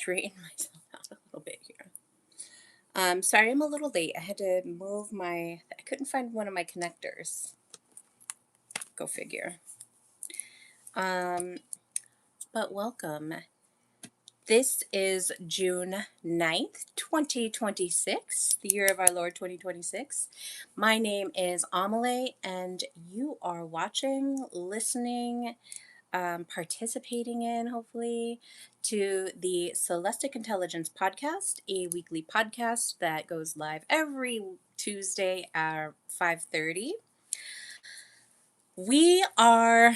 straighten myself out a little bit here. Sorry, I'm a little late. I had to move I couldn't find one of my connectors. Go figure. Um, but welcome. This is June 9th, 2026, the year of our Lord 2026. My name is Amelie, and you are watching, listening, participating in, hopefully, to the Celestic Intelligence Podcast, a weekly podcast that goes live every Tuesday at 5:30. We are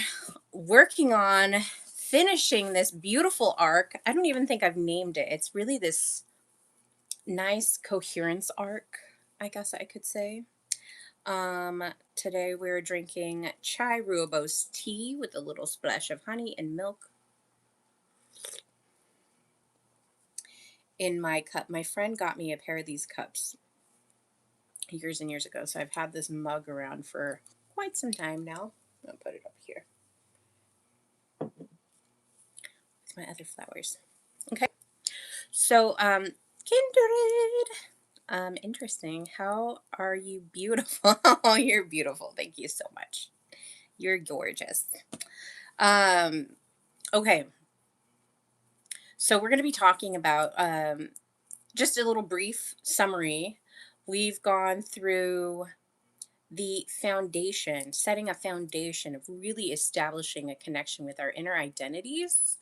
working on finishing this beautiful arc. I don't even think I've named it. It's really this nice coherence arc, I guess I could say. Today we're drinking chai rooibos tea with a little splash of honey and milk in my cup. My friend got me a pair of these cups years and years ago, so I've had this mug around for quite some time now. I'll put it up here with my other flowers. Okay, so kindred. Interesting. How are you beautiful? Oh, you're beautiful. Thank you so much. You're gorgeous. Um, okay. So we're going to be talking about just a little brief summary. We've gone through the foundation, setting a foundation of really establishing a connection with our inner identities.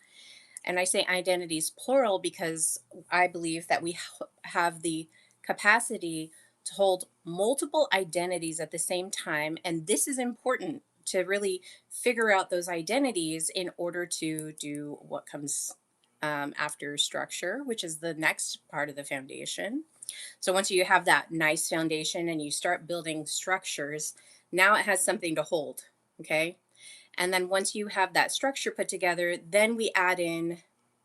And I say identities plural because I believe that we have the capacity to hold multiple identities at the same time. And this is important to really figure out those identities in order to do what comes after structure, which is the next part of the foundation. So once you have that nice foundation and you start building structures, now it has something to hold. Okay. And then once you have that structure put together, then we add in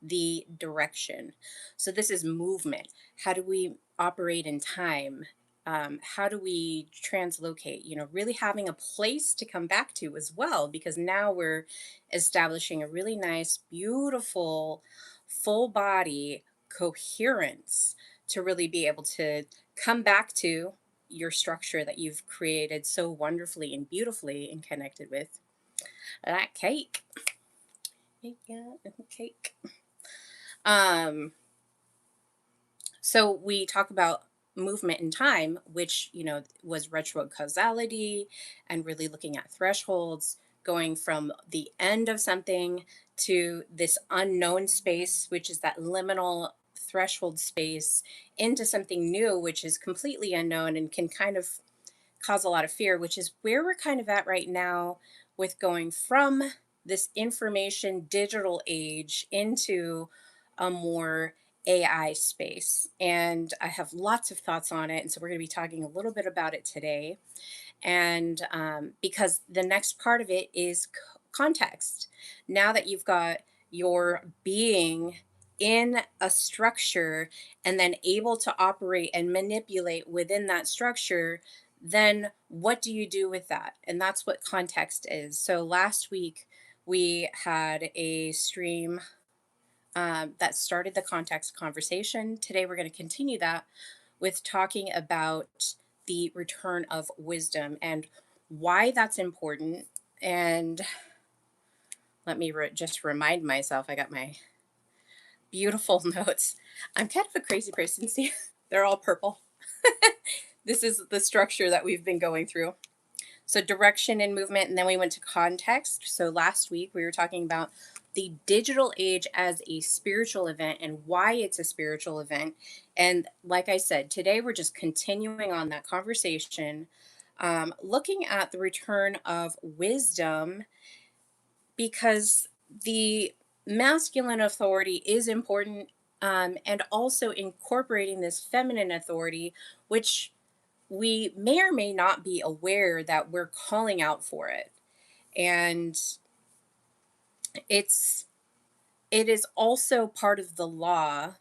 the direction. So this is movement. How do we operate in time? How do we translocate? Really having a place to come back to as well, because now we're establishing a really nice, beautiful, full body coherence to really be able to come back to your structure that you've created so wonderfully and beautifully and connected with. That cake. Yeah, cake. Um, so we talk about movement in time, which, was retro causality and really looking at thresholds, going from the end of something to this unknown space, which is that liminal threshold space, into something new, which is completely unknown and can kind of cause a lot of fear, which is where we're kind of at right now with going from this information digital age into a more AI space. And I have lots of thoughts on it. And so we're going to be talking a little bit about it today. And because the next part of it is context. Now that you've got your being in a structure and then able to operate and manipulate within that structure, then what do you do with that? And that's what context is. So last week we had a stream that started the context conversation. Today we're going to continue that with talking about the return of wisdom and why that's important. And let me just remind myself, I got my beautiful notes. I'm kind of a crazy person. See, they're all purple. This is the structure that we've been going through. So direction and movement, and then we went to context. So last week we were talking about the digital age as a spiritual event and why it's a spiritual event. And like I said, today we're just continuing on that conversation, looking at the return of wisdom, because the masculine authority is important, and also incorporating this feminine authority, which we may or may not be aware that we're calling out for it. And it is also part of the law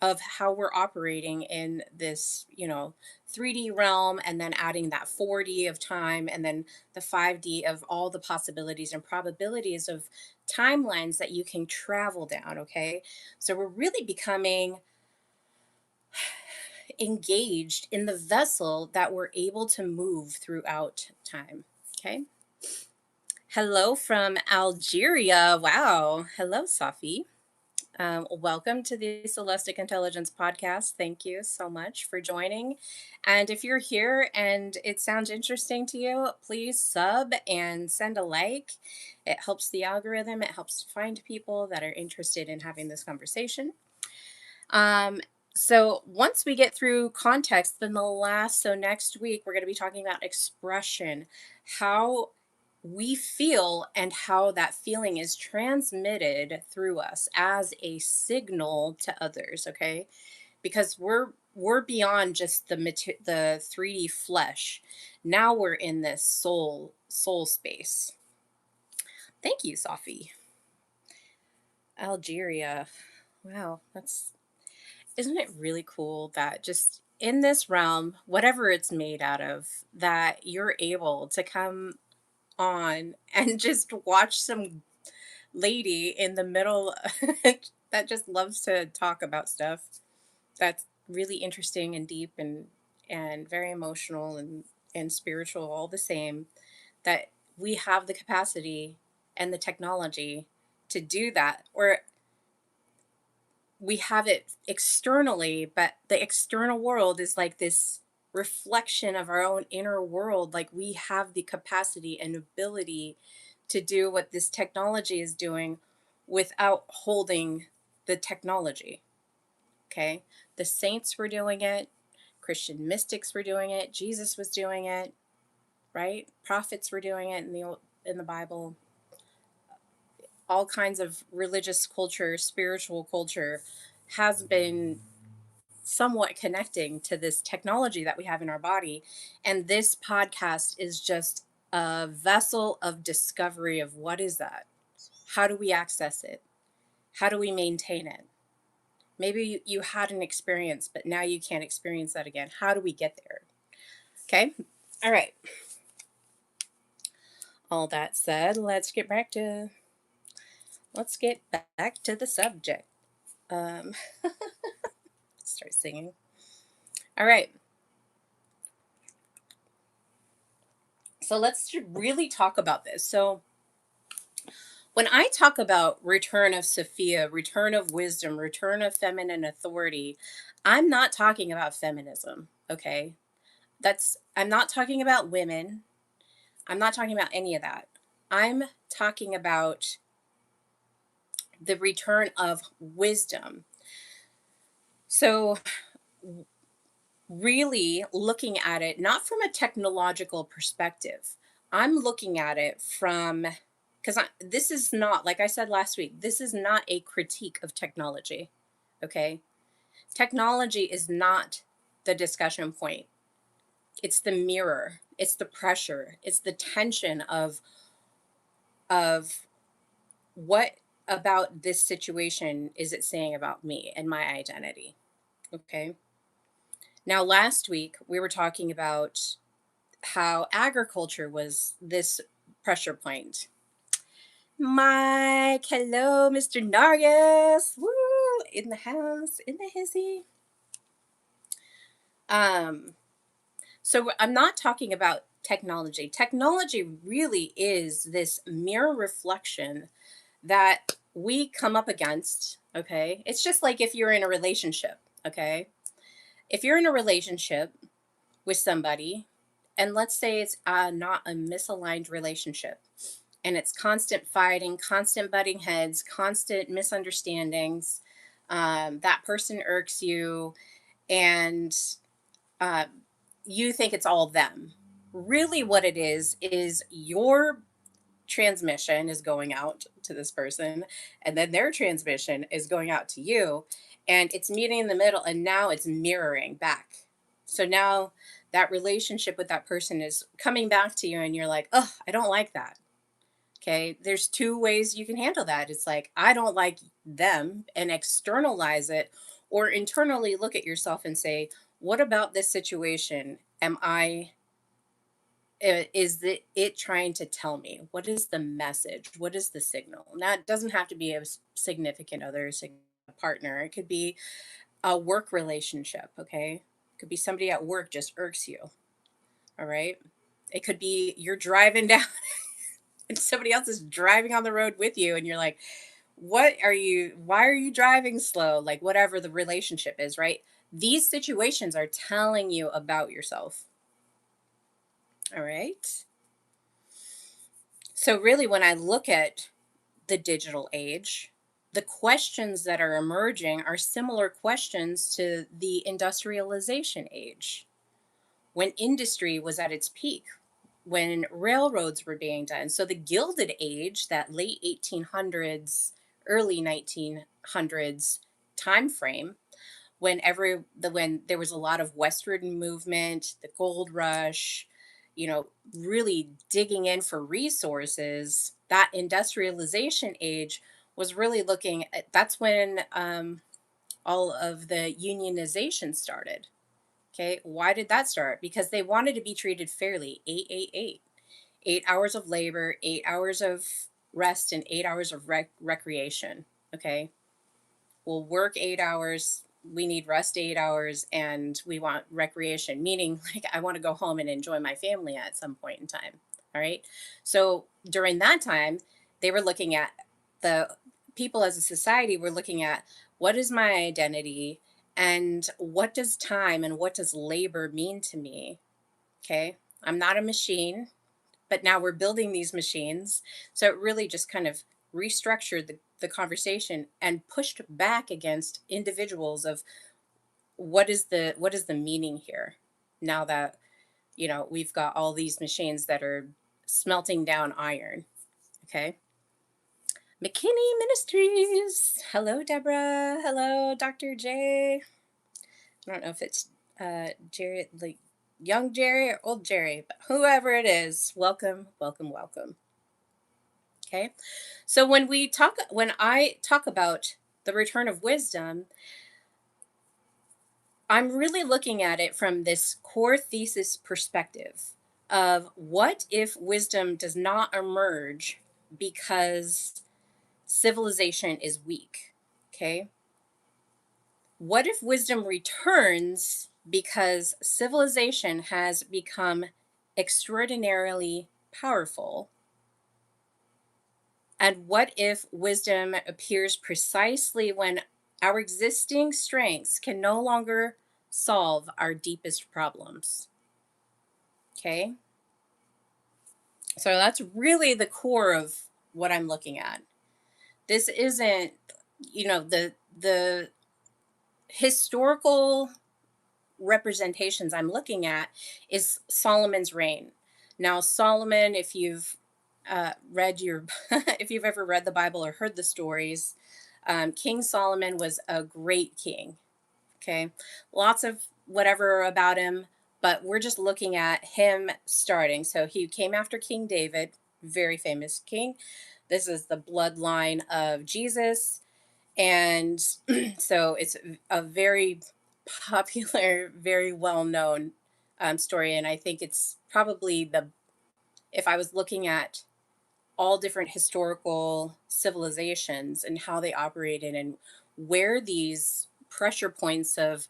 of how we're operating in this, 3D realm, and then adding that 4D of time, and then the 5D of all the possibilities and probabilities of timelines that you can travel down. Okay. So we're really becoming engaged in the vessel that we're able to move throughout time. Okay. Hello from Algeria. Wow. Hello, Sophie. Welcome to the Celestic Intelligence Podcast. Thank you so much for joining. And if you're here and it sounds interesting to you, please sub and send a like. It helps the algorithm, it helps to find people that are interested in having this conversation. Um, so once we get through context, then so next week we're going to be talking about expression, how we feel and how that feeling is transmitted through us as a signal to others. Okay, because we're beyond just the 3D flesh. Now we're in this soul space. Thank you, Sophie. Algeria. Wow, that's isn't it really cool that just in this realm, whatever it's made out of, that you're able to come on and just watch some lady in the middle that just loves to talk about stuff that's really interesting and deep and very emotional and spiritual all the same, that we have the capacity and the technology to do that, or we have it externally, but the external world is like this reflection of our own inner world. Like we have the capacity and ability to do what this technology is doing without holding the technology. Okay. The saints were doing it, Christian mystics were doing it, Jesus was doing it, right? Prophets were doing it in the Bible. All kinds of religious culture, spiritual culture has been somewhat connecting to this technology that we have in our body. And this podcast is just a vessel of discovery of what is that? How do we access it? How do we maintain it? Maybe you had an experience, but now you can't experience that again. How do we get there? Okay. All right. All that said, let's get back to the subject. Um, start singing. All right. So let's really talk about this. So when I talk about return of Sophia, return of wisdom, return of feminine authority, I'm not talking about feminism, okay? I'm not talking about women. I'm not talking about any of that. I'm talking about the return of wisdom. So, really looking at it not from a technological perspective. I'm looking at it from, because this is not, like I said last week, this is not a critique of technology. Okay. Technology is not the discussion point. It's the mirror. It's the pressure. It's the tension of what about this situation is it saying about me and my identity. Okay. Now, last week we were talking about how agriculture was this pressure point. Mike, hello, Mr. Nargis. Woo! In the house, in the hizzy. Um, so I'm not talking about technology. Technology really is this mirror reflection that we come up against. Okay. It's just like if you're in a relationship. Okay. If you're in a relationship with somebody, and let's say it's not a misaligned relationship, and it's constant fighting, constant butting heads, constant misunderstandings. That person irks you, and uh, you think it's all them. Really, what it is your transmission is going out to this person, and then their transmission is going out to you, and it's meeting in the middle, and now it's mirroring back. So now that relationship with that person is coming back to you, and you're like, oh, I don't like that. Okay, there's two ways you can handle that. It's like, I don't like them and externalize it, or internally look at yourself and say, what about this situation am I is it trying to tell me? What is the message? What is the signal? Now, it doesn't have to be a significant other, a partner. It could be a work relationship, okay? It could be somebody at work just irks you, all right? It could be you're driving down and somebody else is driving on the road with you and you're like, why are you driving slow? Like whatever the relationship is, right? These situations are telling you about yourself. All right. So really when I look at the digital age, the questions that are emerging are similar questions to the industrialization age, when industry was at its peak, when railroads were being done. So the Gilded Age, that late 1800s, early 1900s time frame, when there was a lot of westward movement, the gold rush, really digging in for resources, that industrialization age was really looking at, that's when all of the unionization started. Okay, why did that start? Because they wanted to be treated fairly. 888, 8 hours of labor, 8 hours of rest, and 8 hours of recreation. Okay, we'll work 8 hours, we need rest 8 hours, and we want recreation, meaning like I want to go home and enjoy my family at some point in time. All right. So during that time, they were looking at, the people as a society were looking at, what is my identity and what does time and what does labor mean to me? Okay. I'm not a machine, but now we're building these machines. So it really just kind of restructured the conversation and pushed back against individuals of, what is the meaning here, now that we've got all these machines that are smelting down iron. Okay. McKinney Ministries. Hello, Deborah. Hello, Dr. J. I don't know if it's Jerry, like young Jerry or old Jerry, but whoever it is, welcome, welcome, welcome. Okay. So when I talk about the return of wisdom, I'm really looking at it from this core thesis perspective of, what if wisdom does not emerge because civilization is weak? Okay. What if wisdom returns because civilization has become extraordinarily powerful? And what if wisdom appears precisely when our existing strengths can no longer solve our deepest problems? Okay. So that's really the core of what I'm looking at. This isn't, the historical representations I'm looking at is Solomon's reign. Now, Solomon, if you've read your, if you've ever read the Bible or heard the stories, King Solomon was a great king. Okay, lots of whatever about him, but we're just looking at him starting. So he came after King David, very famous king. This is the bloodline of Jesus, and so it's a very popular, very well known story. And I think it's probably if I was looking at all different historical civilizations and how they operated and where these pressure points of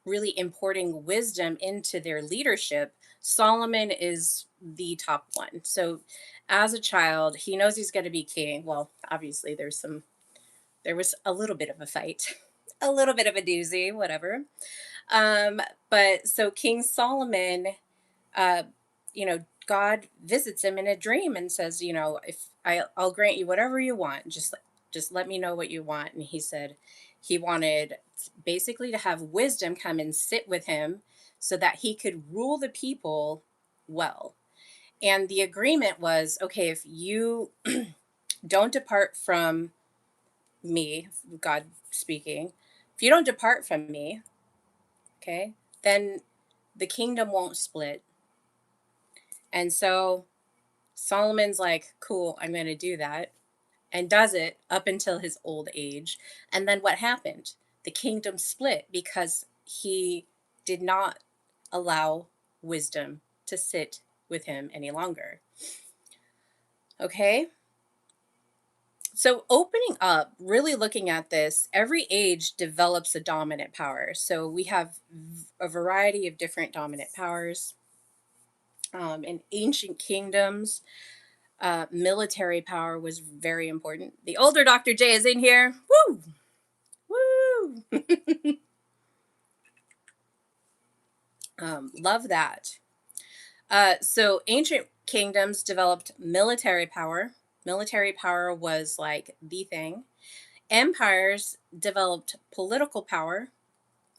really importing wisdom into their leadership, Solomon is the top one. So as a child, he knows he's going to be king. Well, obviously there was a little bit of a fight, a little bit of a doozy, whatever. But so King Solomon, uh, God visits him in a dream and says, if I'll grant you whatever you want, just let me know what you want. And he said he wanted basically to have wisdom come and sit with him so that he could rule the people well. And the agreement was, okay, if you don't depart from me, God speaking, if you don't depart from me, okay, then the kingdom won't split. And so Solomon's like, cool, I'm going to do that. And does it up until his old age. And then what happened? the kingdom split because he did not allow wisdom to sit with him any longer. Okay? So, opening up, really looking at this, every age develops a dominant power. So, we have a variety of different dominant powers. In ancient kingdoms, military power was very important. The older Dr. J is in here. Woo! Woo! Love that. So ancient kingdoms developed military power. Military power was like the thing. Empires developed political power.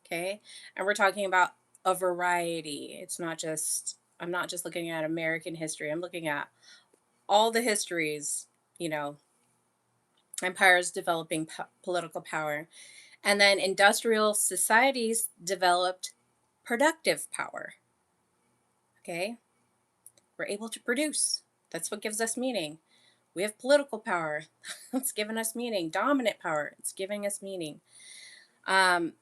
Okay. And we're talking about a variety. It's not just, I'm not just looking at American history, I'm looking at all the histories, you know, empires developing political power. And then industrial societies developed productive power. Okay. We're able to produce. That's what gives us meaning. We have political power. It's giving us meaning. Dominant power. It's giving us meaning. Um,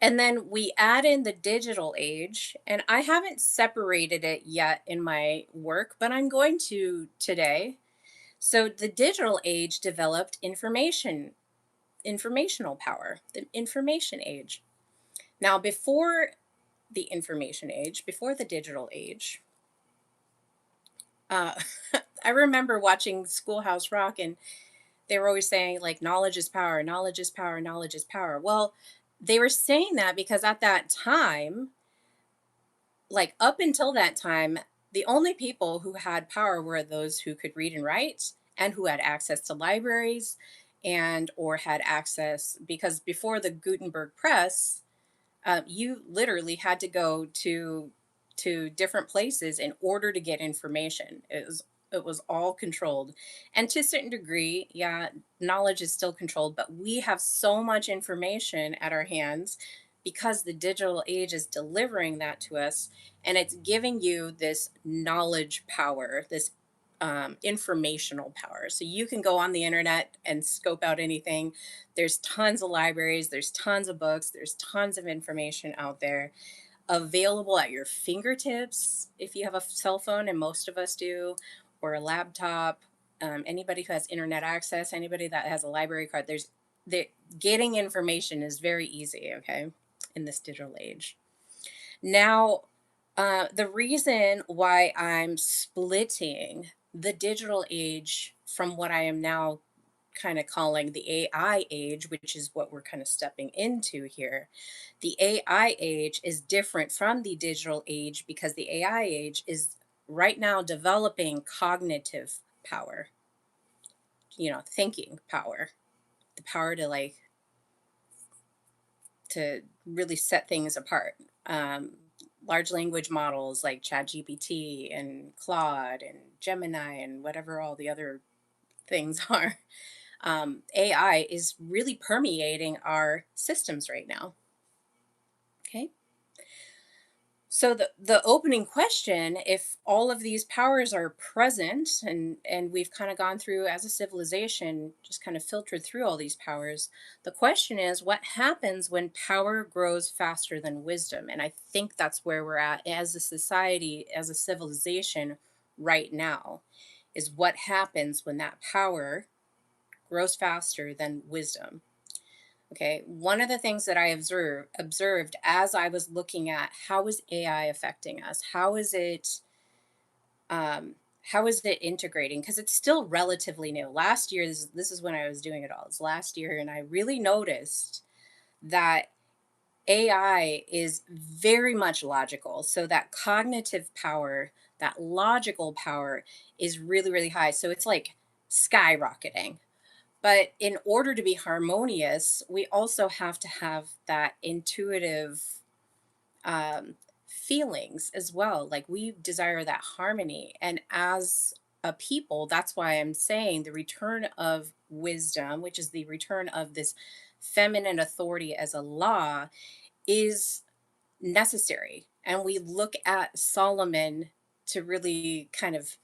and then we add in the digital age, and I haven't separated it yet in my work, but I'm going to today. So the digital age developed informational power, the information age. Now, before the information age, before the digital age, uh, I remember watching Schoolhouse Rock, and they were always saying, like, knowledge is power, knowledge is power, knowledge is power. Well, they were saying that because at that time, like up until that time, the only people who had power were those who could read and write and who had access to libraries and or had access, because before the Gutenberg press, you literally had to go to different places in order to get information. It was all controlled, and to a certain degree, yeah, knowledge is still controlled. But we have so much information at our hands because the digital age is delivering that to us, and it's giving you this knowledge power, this informational power. So you can go on the internet and scope out anything. There's tons of libraries, there's tons of books, there's tons of information out there available at your fingertips if you have a cell phone, and most of us do, or a laptop. Anybody who has internet access, anybody that has a library card, the getting information is very easy. Okay, in this digital age. Now, the reason why I'm splitting the digital age from what I am now kind of calling the AI age, which is what we're kind of stepping into here. The AI age is different from the digital age because the AI age is right now developing cognitive power, thinking power, the power to really set things apart. Large language models like ChatGPT and Claude and Gemini and whatever all the other things are. AI is really permeating our systems right now. Okay. So the opening question, if all of these powers are present, and we've kind of gone through as a civilization, just kind of filtered through all these powers, the question is what happens when power grows faster than wisdom? And I think that's where we're at as a society, as a civilization right now, is what happens when that power grows faster than wisdom. Okay, one of the things that I observed as I was looking at how is AI affecting us? How is it integrating? Because it's still relatively new. Last year, this is when I was doing it all. It's last year, and I really noticed that AI is very much logical. So that cognitive power, that logical power is really, really high. So it's like skyrocketing. But in order to be harmonious, we also have to have that intuitive feelings as well. Like we desire that harmony. And as a people, that's why I'm saying the return of wisdom, which is the return of this feminine authority as a law, is necessary. And we look at Solomon to really kind of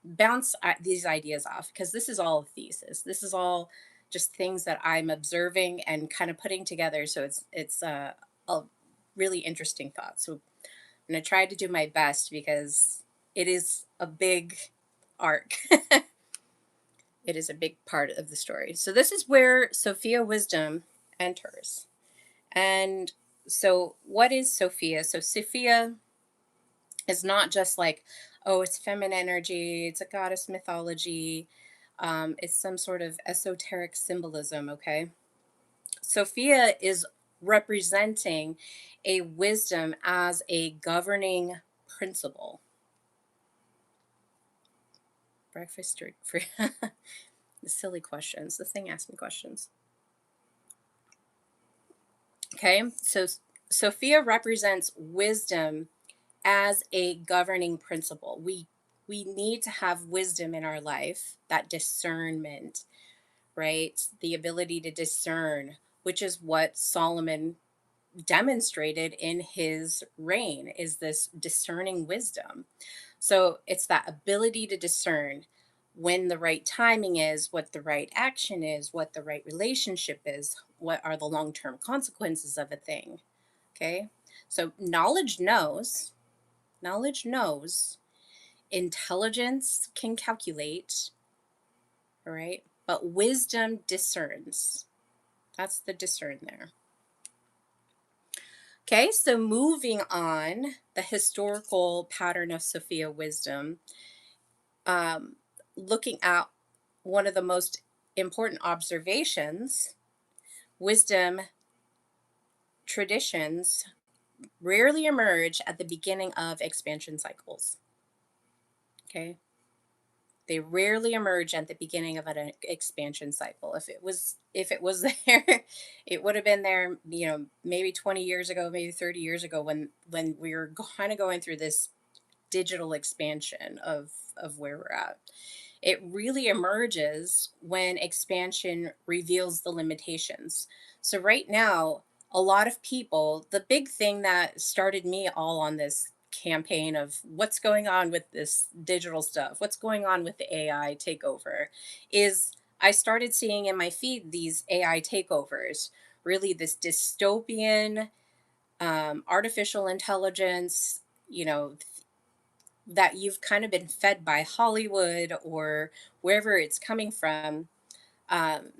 bounce these ideas off, because this is all a thesis. This is all, just things that I'm observing and kind of putting together. So it's a really interesting thought. So I'm gonna try to do my best because it is a big arc. It is a big part of the story. So this is where Sophia wisdom enters. And so what is Sophia? So Sophia is not just like, oh, it's feminine energy, it's a goddess mythology, it's some sort of esoteric symbolism, okay? Sophia is representing a wisdom as a governing principle. Breakfast or for the silly questions. This thing asked me questions. Okay, so Sophia represents wisdom as a governing principle. We need to have wisdom in our life, that discernment, right? The ability to discern, which is what Solomon demonstrated in his reign, is this discerning wisdom. So it's that ability to discern when the right timing is, what the right action is, what the right relationship is, what are the long-term consequences of a thing. Okay? So knowledge knows, intelligence can calculate, all right? But wisdom discerns. That's the discern there. Okay, so moving on, the historical pattern of Sophia wisdom, um, looking at one of the most important observations, wisdom traditions rarely emerge at the beginning of expansion cycles. Okay, they rarely emerge at the beginning of an expansion cycle. If it was there, it would have been there, maybe 20 years ago, maybe 30 years ago, when we were kind of going through this digital expansion of where we're at. It really emerges when expansion reveals the limitations. So right now, a lot of people, the big thing that started me all on this campaign of what's going on with this digital stuff, what's going on with the AI takeover, is I started seeing in my feed these AI takeovers, really this dystopian, artificial intelligence, you know, that you've kind of been fed by Hollywood or wherever it's coming from. Um,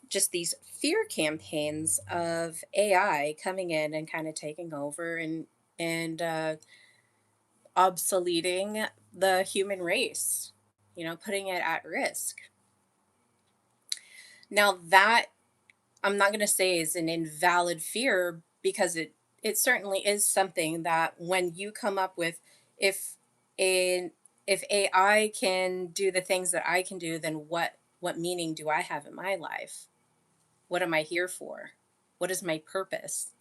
just these fear campaigns of AI coming in and kind of taking over and obsoleting the human race, putting it at risk. Now that I'm not going to say is an invalid fear, because it certainly is something that when you come up with, if a if AI can do the things that I can do, then what meaning do I have in my life? What am I here for? What is my purpose?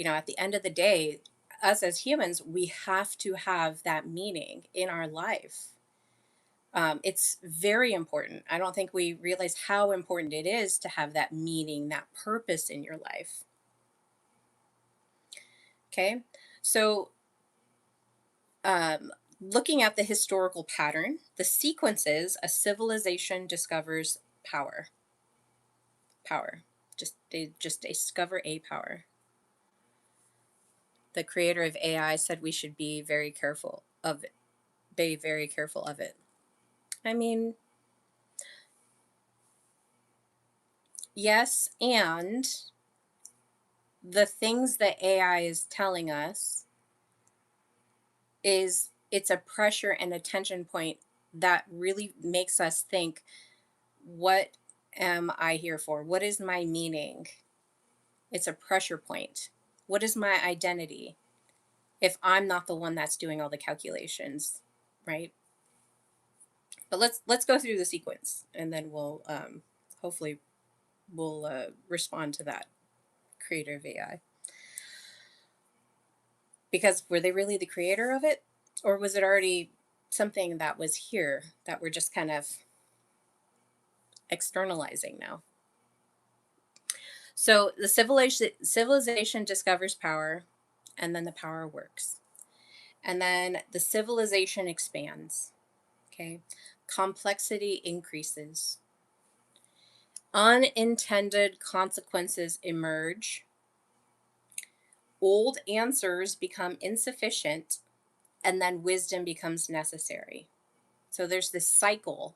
At the end of the day, us as humans, we have to have that meaning in our life. It's very important. I don't think we realize how important it is to have that meaning, that purpose in your life. Okay. So, um, looking at the historical pattern, the sequences, a civilization discovers power. Power. They just discover a power. The creator of AI said we should be very careful of it. Be very careful of it. I mean, yes, and the things that AI is telling us is it's a pressure and a tension point that really makes us think, what am I here for? What is my meaning? It's a pressure point. What is my identity if I'm not the one that's doing all the calculations, right? But let's go through the sequence, and then we'll hopefully we'll respond to that creator of AI. Because were they really the creator of it, or was it already something that was here that we're just kind of externalizing now? So the civilization discovers power, and then the power works. And then the civilization expands. Okay. Complexity increases. Unintended consequences emerge, old answers become insufficient, and then wisdom becomes necessary. So there's this cycle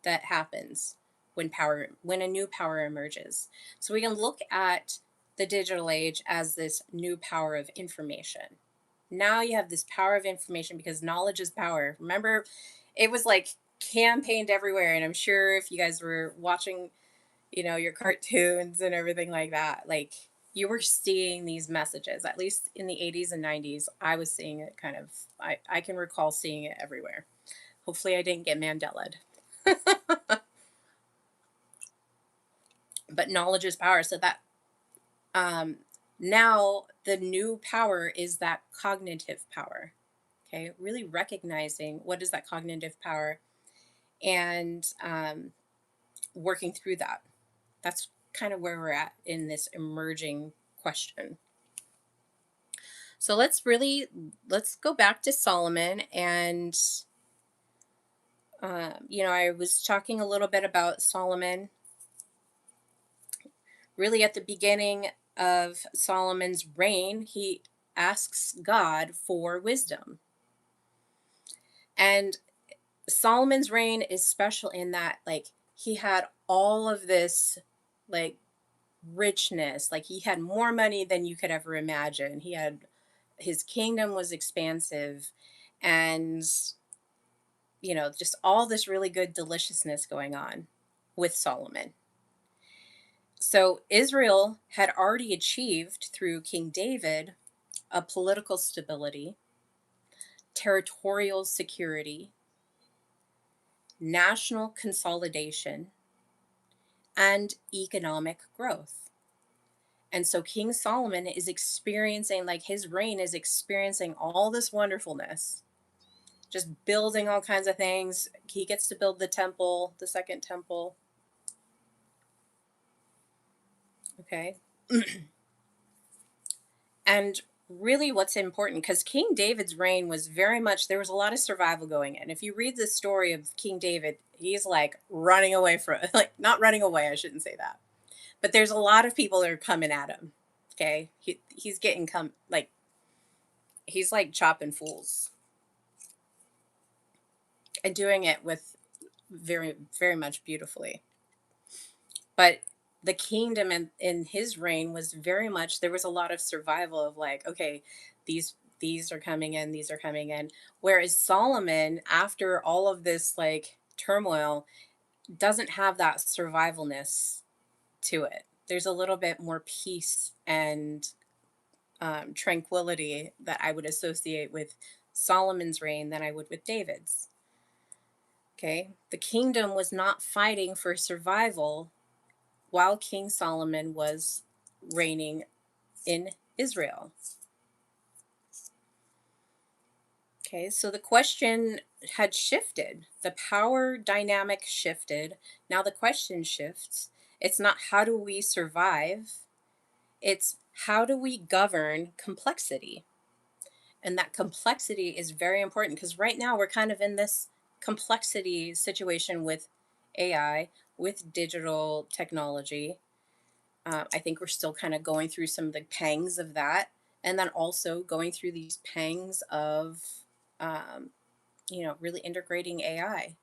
that happens when a new power emerges. So we can look at the digital age as this new power of information. Now you have this power of information because knowledge is power. Remember, it was like campaigned everywhere, and I'm sure if you guys were watching, your cartoons and everything like that, like you were seeing these messages. At least in the 80s and 90s, I was seeing it kind of. I can recall seeing it everywhere. Hopefully, I didn't get Mandela'd. But knowledge is power. So that um, now the new power is that cognitive power. Okay, really recognizing what is that cognitive power and working through that. That's kind of where we're at in this emerging question. So let's go back to Solomon and I was talking a little bit about Solomon. Really, at the beginning of Solomon's reign, he asks God for wisdom. And Solomon's reign is special in that, like, he had all of this, like, richness. Like, he had more money than you could ever imagine. His kingdom was expansive, and, just all this really good deliciousness going on with Solomon. So Israel had already achieved through King David a political stability, territorial security, national consolidation, and economic growth. And so King Solomon is experiencing, like, his reign is experiencing all this wonderfulness, just building all kinds of things. He gets to build the temple, the second temple. Okay. And really what's important, because King David's reign was very much, there was a lot of survival going in. If you read the story of King David, he's like running away from, like, not running away, I shouldn't say that, but there's a lot of people that are coming at him. Okay, he's getting like, he's like chopping fools and doing it with very, very much beautifully. But the kingdom in his reign was very much, there was a lot of survival of, like, okay, these are coming in, these are coming in. Whereas Solomon, after all of this, like, turmoil, doesn't have that survivalness to it. There's a little bit more peace and tranquility that I would associate with Solomon's reign than I would with David's. Okay, the kingdom was not fighting for survival while King Solomon was reigning in Israel. Okay, so the question had shifted. The power dynamic shifted. Now the question shifts. It's not how do we survive, it's how do we govern complexity. And that complexity is very important because right now we're kind of in this complexity situation with AI, with digital technology. I think we're still kind of going through some of the pangs of that, and then also going through these pangs of, um, really integrating AI.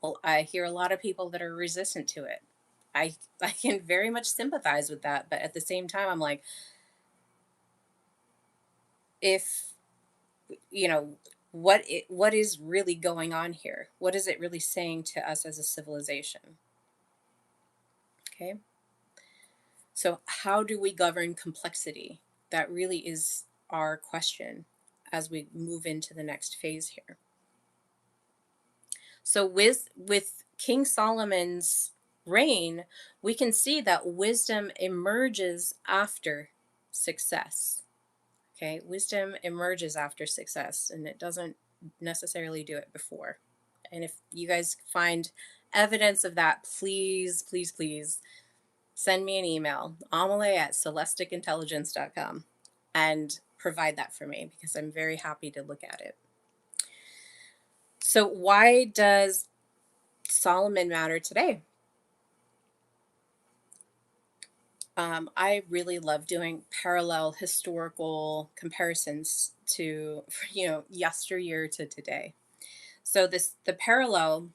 Well, I hear a lot of people that are resistant to it. I can very much sympathize with that, but at the same time, I'm like, if what is really going on here? What is it really saying to us as a civilization? Okay. So, how do we govern complexity? That really is our question as we move into the next phase here. So, with King Solomon's reign, we can see that wisdom emerges after success. Okay, wisdom emerges after success, and it doesn't necessarily do it before. And if you guys find evidence of that, please, please, please send me an email, amelie@celesticintelligence.com, and provide that for me because I'm very happy to look at it. So, why does Solomon matter today? I really love doing parallel historical comparisons to, yesteryear to today. So the parallel,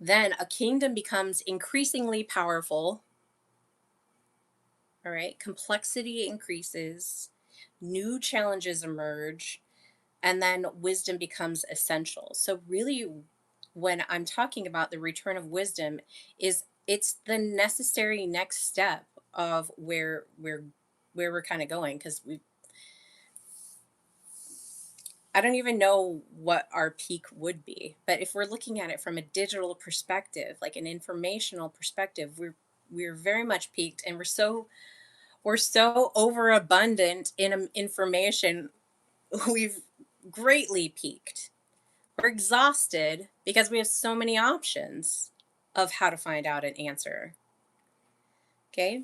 then a kingdom becomes increasingly powerful. All right, complexity increases, new challenges emerge, and then wisdom becomes essential. So really, when I'm talking about the return of wisdom, is it's the necessary next step of where we're kind of going, because we I don't even know what our peak would be. But if we're looking at it from a digital perspective, like an informational perspective, we're very much peaked, and we're so overabundant in information. We've greatly peaked. We're exhausted because we have so many options of how to find out an answer. Okay?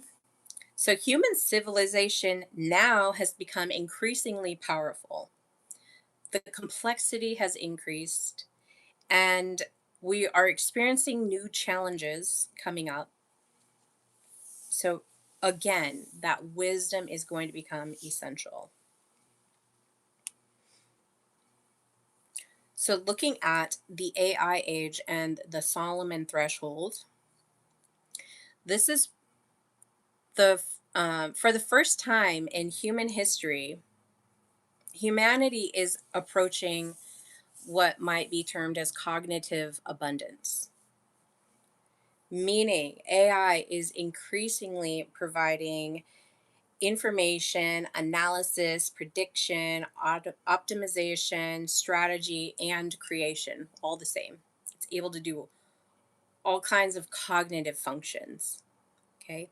So human civilization now has become increasingly powerful. The complexity has increased, and we are experiencing new challenges coming up. So, again, that wisdom is going to become essential. So, looking at the AI age and the Solomon threshold, this is for the first time in human history, humanity is approaching what might be termed as cognitive abundance, meaning AI is increasingly providing information, analysis, prediction, optimization, strategy, and creation, all the same. It's able to do all kinds of cognitive functions. Okay.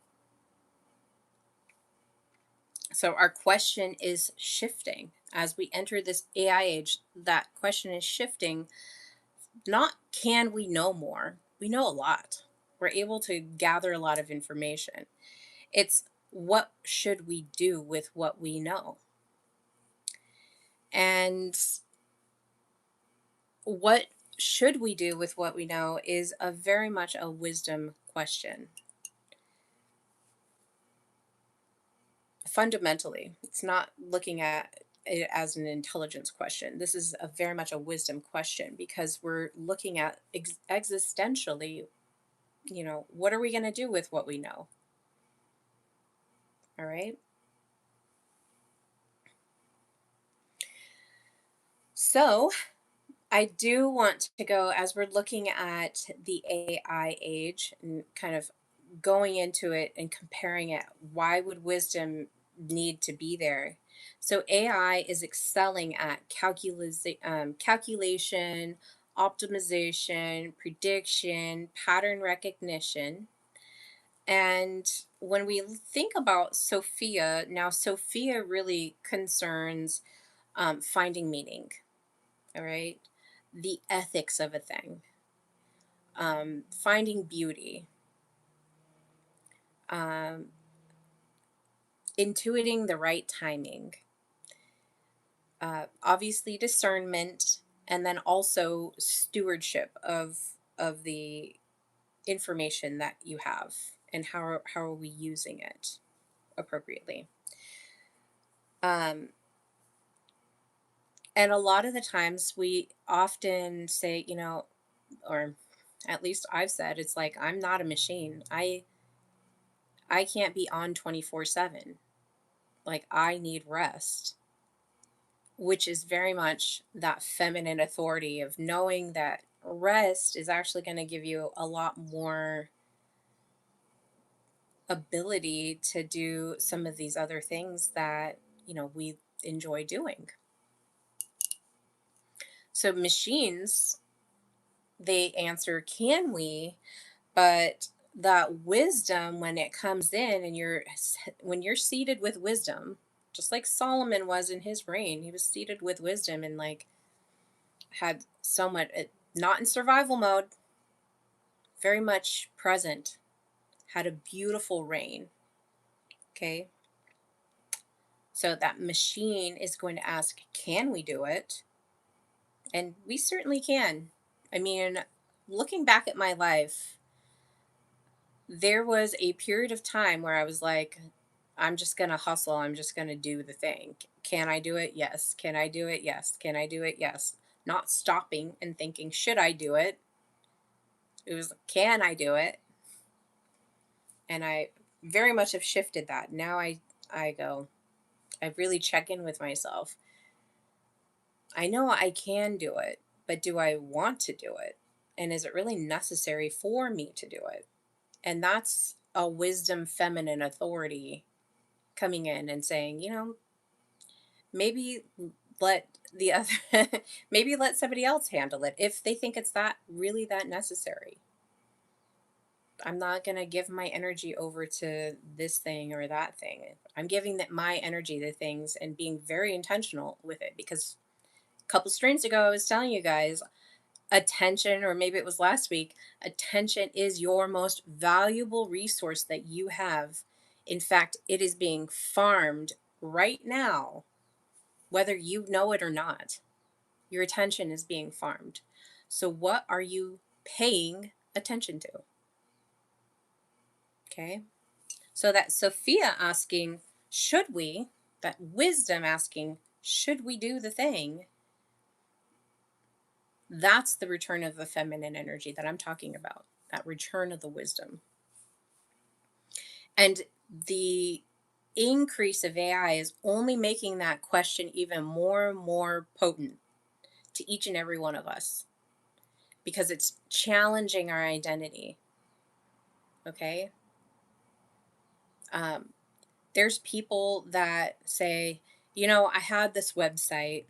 So our question is shifting as we enter this AI age. That question is shifting. Not can we know more? We know a lot. We're able to gather a lot of information. It's what should we do with what we know? And what should we do with what we know is a very much a wisdom question. Fundamentally, it's not looking at it as an intelligence question. This is a very much a wisdom question, because we're looking at existentially, what are we going to do with what we know? All right. So I do want to go, as we're looking at the AI age and kind of going into it and comparing it, why would wisdom need to be there? So AI is excelling at calculation, optimization, prediction, pattern recognition. And when we think about Sophia, now Sophia really concerns finding meaning, all right? The ethics of a thing, finding beauty, um, intuiting the right timing, obviously discernment, and then also stewardship of the information that you have, and how are we using it appropriately. Um, and a lot of the times we often say, or at least I've said, it's like, I'm not a machine. I can't be on 24/7. Like, I need rest, which is very much that feminine authority of knowing that rest is actually going to give you a lot more ability to do some of these other things that, we enjoy doing. So machines, they answer, can we? But that wisdom, when it comes in, and when you're seated with wisdom, just like Solomon was in his reign, he was seated with wisdom, and like had so much, not in survival mode, very much present, had a beautiful reign. Okay. So that machine is going to ask, can we do it? And we certainly can. I mean, looking back at my life, there was a period of time where I was like, I'm just going to hustle. I'm just going to do the thing. Can I do it? Yes. Can I do it? Yes. Can I do it? Yes. Not stopping and thinking, should I do it? It was, can I do it? And I very much have shifted that. Now I go, I really check in with myself. I know I can do it, but do I want to do it? And is it really necessary for me to do it? And that's a wisdom feminine authority coming in and saying, maybe let the other maybe let somebody else handle it if they think it's that really that necessary. I'm not going to give my energy over to this thing or that thing. I'm giving that my energy to things and being very intentional with it, because a couple streams ago I was telling you guys, attention, or maybe it was last week, attention is your most valuable resource that you have. In fact, it is being farmed right now, whether you know it or not. Your attention is being farmed. So, what are you paying attention to? Okay. So, that Sophia asking, should we, that wisdom asking, should we do the thing? That's the return of the feminine energy that I'm talking about, that return of the wisdom. And the increase of AI is only making that question even more and more potent to each and every one of us, because it's challenging our identity. Okay. Um, there's people that say, I had this website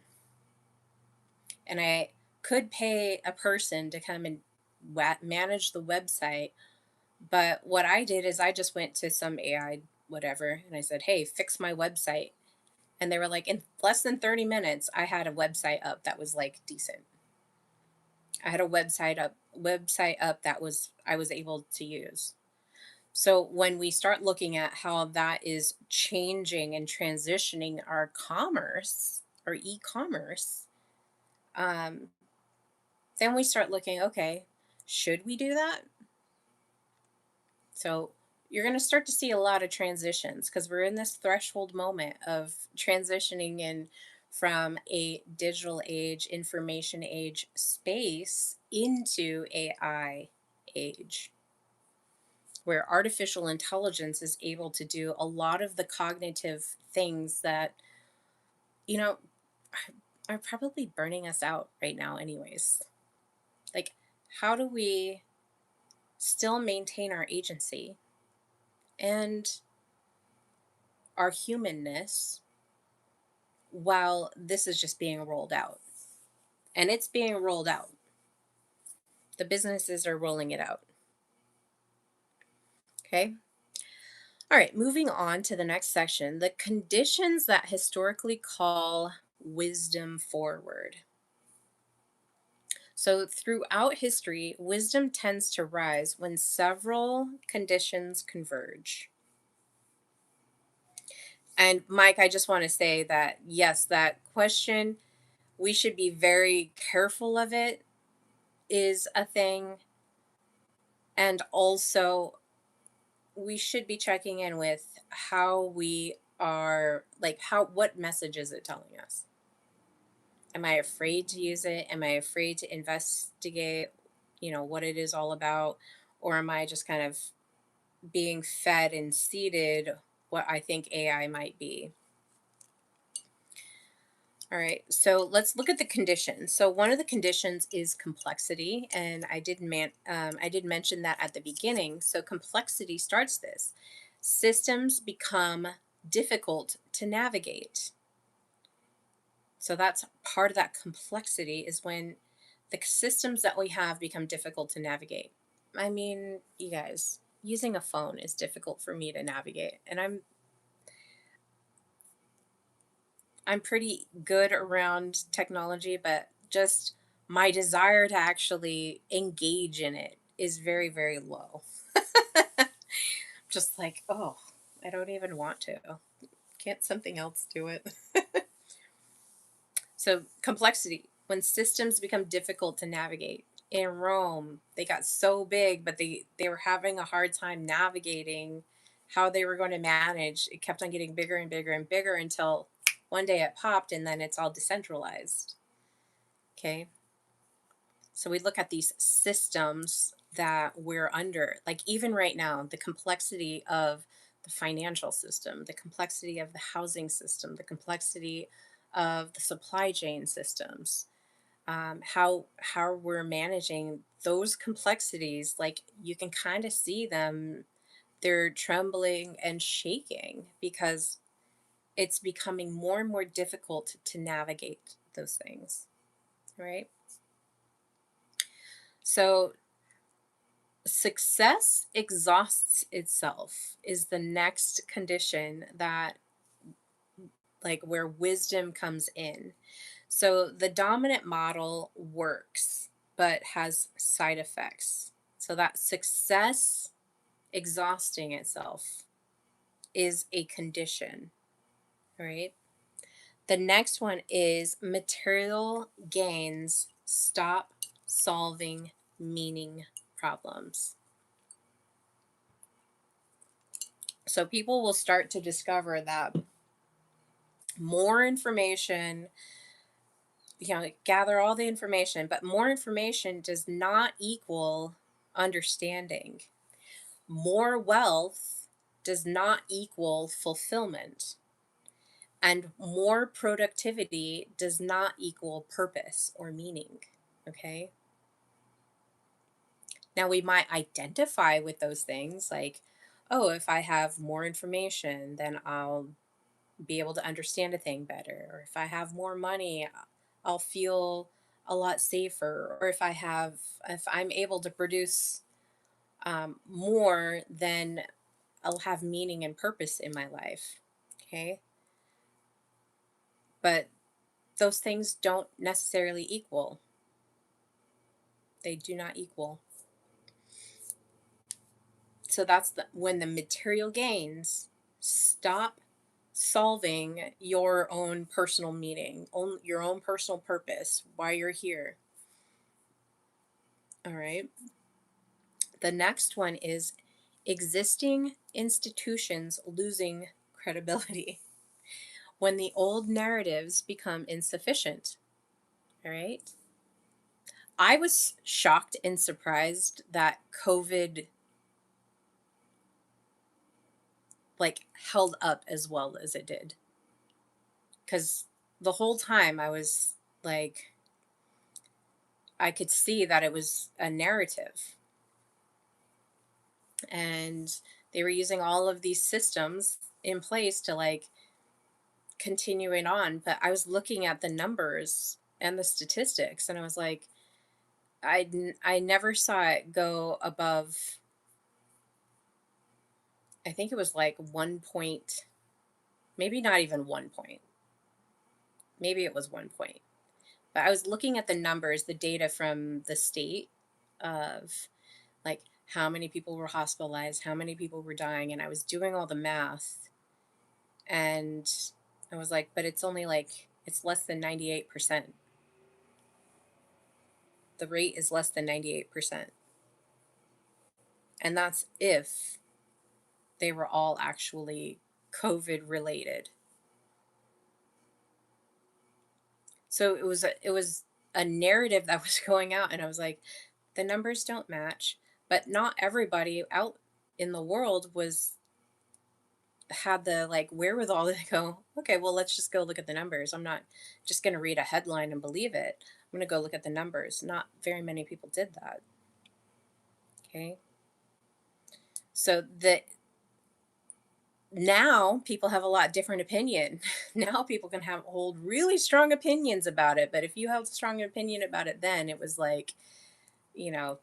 and I could pay a person to come and manage the website. But what I did is I just went to some AI, whatever, and I said, hey, fix my website. And they were like, in less than 30 minutes, I had a website up that was like decent. I had a website up that I was able to use. So when we start looking at how that is changing and transitioning our commerce, our e-commerce, um, then we start looking, okay, should we do that? So you're going to start to see a lot of transitions, because we're in this threshold moment of transitioning in from a digital age, information age space into AI age, where artificial intelligence is able to do a lot of the cognitive things that, you know, are probably burning us out right now, anyways. Like, how do we still maintain our agency and our humanness while this is just being rolled out? And it's being rolled out. The businesses are rolling it out. Okay. All right. Moving on to the next section, the conditions that historically call wisdom forward. So, throughout history, wisdom tends to rise when several conditions converge. And Mike, I just want to say that yes, that question, we should be very careful of it, is a thing. And also, we should be checking in with how we are, like, what message is it telling us? Am I afraid to use it? Am I afraid to investigate, what it is all about? Or am I just kind of being fed and seeded what I think AI might be? All right, so let's look at the conditions. So one of the conditions is complexity, and I did mention that at the beginning. So complexity starts this. Systems become difficult to navigate. So that's part of that complexity, is when the systems that we have become difficult to navigate. I mean, you guys, using a phone is difficult for me to navigate, and I'm pretty good around technology, but just my desire to actually engage in it is very, very low. Just like, oh, I don't even want to. Can't something else do it? So, complexity, when systems become difficult to navigate. in Rome. They got so big, but they were having a hard time navigating how they were going to manage. It kept on getting bigger and bigger and bigger until one day it popped and then it's all decentralized. Okay? So we look at these systems that we're under, like even right now, the complexity of the financial system, the complexity of the housing system, the complexity of the supply chain systems, how we're managing those complexities. Like you can kind of see them; they're trembling and shaking because it's becoming more and more difficult to navigate those things, right? So success exhausts itself is the next condition that, like, where wisdom comes in. So the dominant model works but has side effects. So that success exhausting itself is a condition, right? The next one is material gains stop solving meaning problems. So people will start to discover that more information, gather all the information, but more information does not equal understanding. More wealth does not equal fulfillment. And more productivity does not equal purpose or meaning. Okay. Now we might identify with those things like, oh, if I have more information, then I'll be able to understand a thing better. Or if I have more money, I'll feel a lot safer. Or if I'm able to produce more, then I'll have meaning and purpose in my life. Okay. But those things don't necessarily equal. They do not equal. So that's when the material gains stop solving your own personal meaning, your own personal purpose, why you're here. All right. The next one is existing institutions losing credibility when the old narratives become insufficient. All right. I was shocked and surprised that COVID like held up as well as it did. Because the whole time I was like, I could see that it was a narrative. And they were using all of these systems in place to like continue it on. But I was looking at the numbers and the statistics, and I was like, I never saw it go above, I think it was like 1 point, maybe not even 1 point. Maybe it was 1 point. But I was looking at the numbers, the data from the state of like how many people were hospitalized, how many people were dying, and I was doing all the math, and I was like, but it's only like it's less than 98%. The rate is less than 98%. And that's if they were all actually COVID related. So it was a narrative that was going out, and I was like, the numbers don't match. But not everybody out in the world was had the like wherewithal to go, okay, well, let's just go look at the numbers. I'm not just going to read a headline and believe it. I'm going to go look at the numbers. Not very many people did that. Okay. So that now people have a lot different opinion. Now people can hold really strong opinions about it. But if you held a strong opinion about it then, it was like, you know,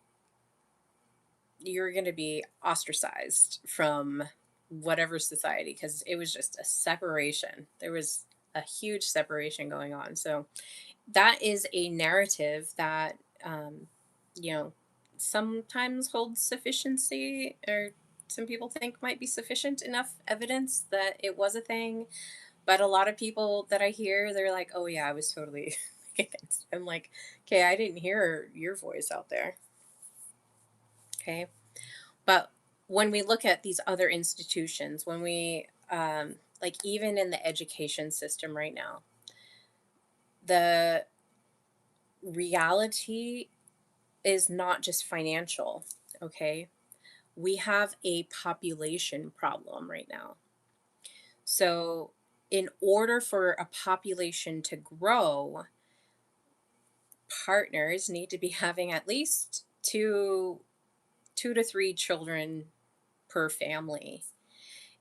you're going to be ostracized from whatever society because it was just a separation. There was a huge separation going on. So that is a narrative that, you know, sometimes holds sufficiency, or some people think might be sufficient enough evidence that it was a thing. But a lot of people that I hear, they're like, oh, yeah, I was totally I'm like, okay, I didn't hear your voice out there. Okay. But when we look at these other institutions, when we, like even in the education system right now, the reality is not just financial. Okay. We have a population problem right now. So, in order for a population to grow, partners need to be having at least two to three children per family.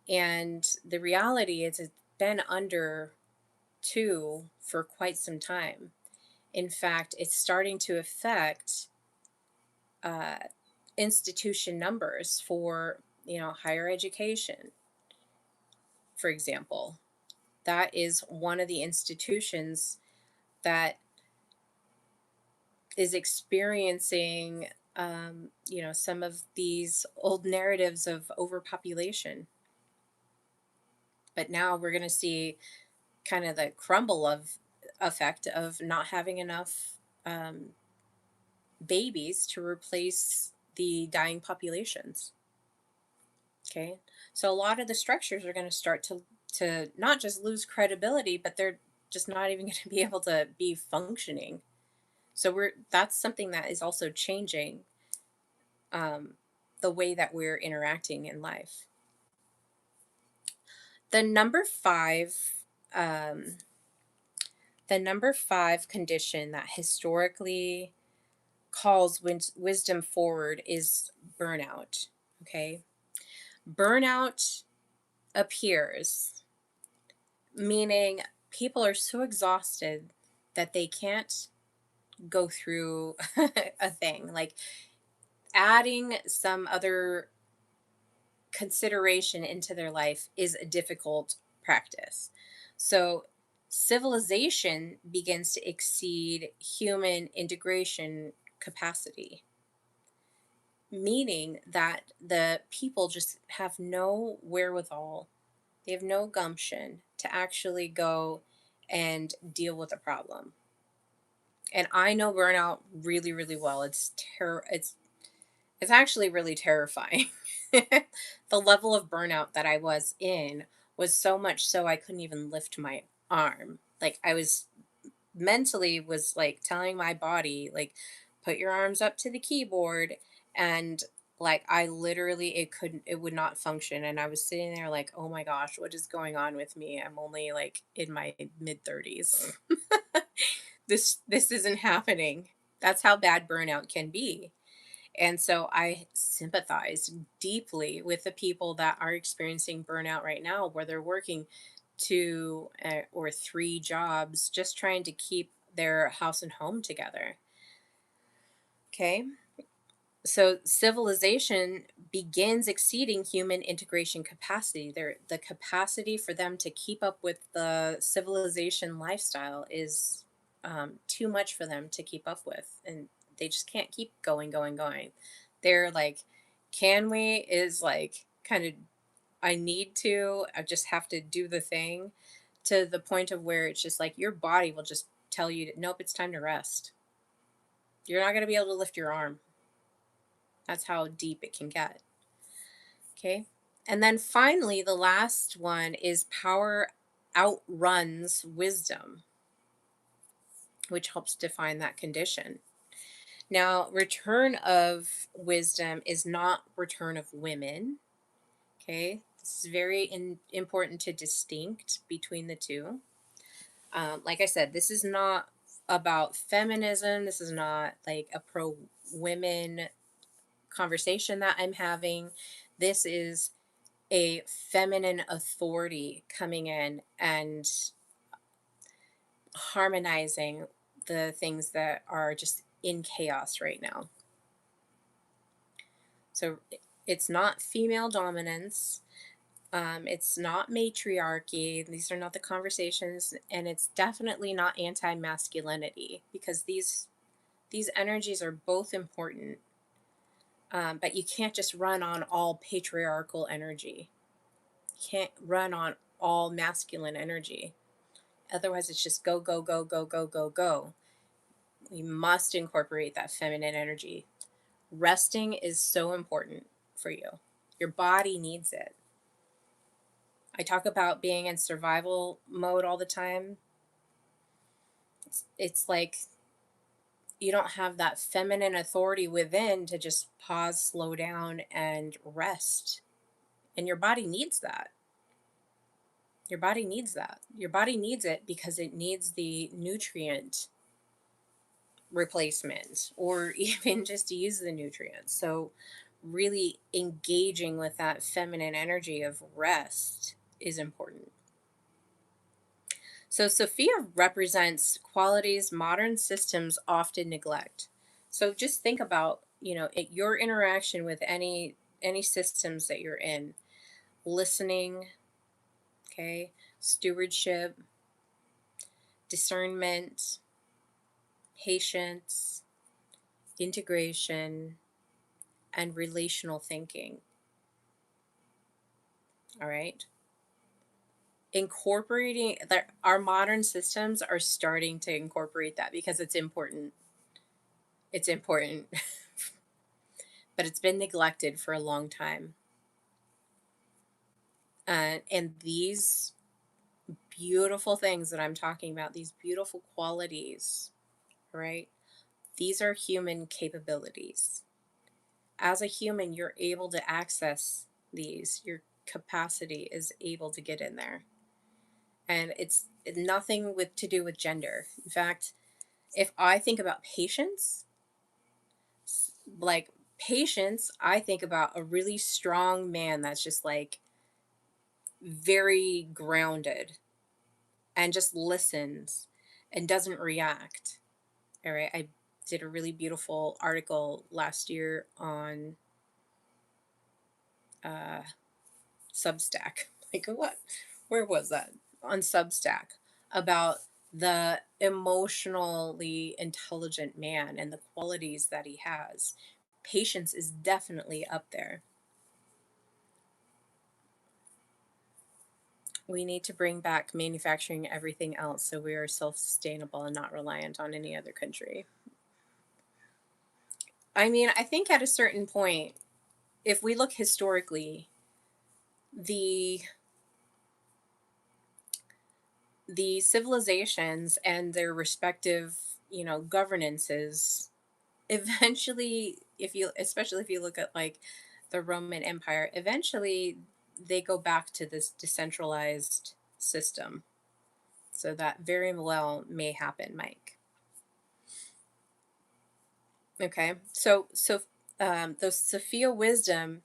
And the reality is it's been under two for quite some time. In fact, it's starting to affect uh, institution numbers for, higher education, for example. That is one of the institutions that is experiencing, some of these old narratives of overpopulation. But now we're going to see kind of the crumble of effect of not having enough um, babies to replace the dying populations. Okay, so a lot of the structures are going to start to not just lose credibility, but they're just not even going to be able to be functioning. So that's something that is also changing, um, the way that we're interacting in life. The number five, um, the number five condition that historically calls wisdom forward is burnout. Okay, burnout appears, meaning people are so exhausted that they can't go through a thing like adding some other consideration into their life is a difficult practice. So, civilization begins to exceed human integration capacity, meaning that the people just have no wherewithal, they have no gumption to actually go and deal with a problem. And I know burnout really, really well. It's actually really terrifying. The level of burnout that I was in was so much so I couldn't even lift my arm. Like I was mentally was like telling my body like put your arms up to the keyboard, and like I literally it would not function, and I was sitting there like, "Oh my gosh, what is going on with me? I'm only like in my mid 30s." This isn't happening. That's how bad burnout can be. And so I sympathize deeply with the people that are experiencing burnout right now, where they're working two or three jobs just trying to keep their house and home together. Okay. So civilization begins exceeding human integration capacity. The capacity for them to keep up with the civilization lifestyle is too much for them to keep up with, and they just can't keep going, going, going. They're like, can we? Is like kind of I need to. I just have to do the thing, to the point of where it's just like your body will just tell you, nope, it's time to rest. You're not going to be able to lift your arm. That's how deep it can get. Okay. And then finally, the last one is power outruns wisdom, which helps define that condition. Now, return of wisdom is not return of women. Okay. This is very important to distinct between the two. Like I said, this is not about feminism. This is not like a pro women conversation that I'm having. This is a feminine authority coming in and harmonizing the things that are just in chaos right now. So it's not female dominance. It's not matriarchy. These are not the conversations, and it's definitely not anti-masculinity, because these energies are both important. But you can't just run on all patriarchal energy. You can't run on all masculine energy. Otherwise, it's just go, go, go, go, go, go, go. We must incorporate that feminine energy. Resting is so important for you. Your body needs it. I talk about being in survival mode all the time. It's like you don't have that feminine authority within to just pause, slow down, and rest. And your body needs that. Your body needs that. Your body needs it because it needs the nutrient replacement or even just to use the nutrients. So, really engaging with that feminine energy of rest is important. So, Sophia represents qualities modern systems often neglect. So, just think about, your interaction with any systems that you're in, listening, okay, stewardship, discernment, patience, integration, and relational thinking. All right. Incorporating our modern systems are starting to incorporate that because it's important. It's important, but it's been neglected for a long time. And these beautiful things that I'm talking about, these beautiful qualities, right? These are human capabilities. As a human, you're able to access these. Your capacity is able to get in there. And it's nothing with to do with gender. In fact, if I think about patience, like patience, I think about a really strong man that's just like very grounded and just listens and doesn't react. All right. I did a really beautiful article last year on uh, Substack. Like, what? Where was that? On Substack about the emotionally intelligent man and the qualities that he has. Patience is definitely up there. We need to bring back manufacturing everything else so we are self sustainable and not reliant on any other country. I mean, I think at a certain point, if we look historically, the the civilizations and their respective, governances eventually, if you especially if you look at like the Roman Empire, eventually they go back to this decentralized system. So that very well may happen, Mike. Okay. So the Sophia wisdom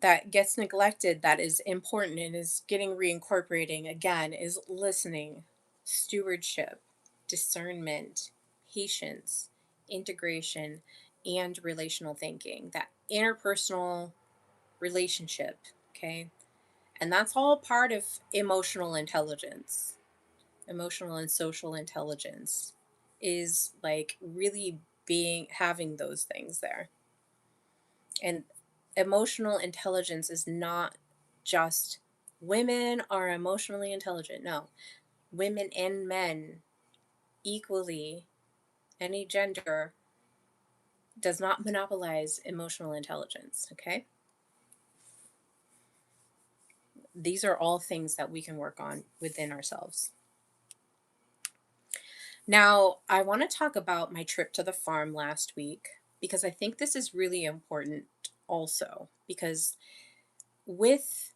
that gets neglected, that is important and is getting reincorporating again, is listening, stewardship, discernment, patience, integration, and relational thinking, that interpersonal relationship. Okay. And that's all part of emotional intelligence. Emotional and social intelligence is like really being having those things there. And emotional intelligence is not just women are emotionally intelligent. No, women and men equally, any gender does not monopolize emotional intelligence. Okay. These are all things that we can work on within ourselves. Now, I want to talk about my trip to the farm last week because I think this is really important also. Because with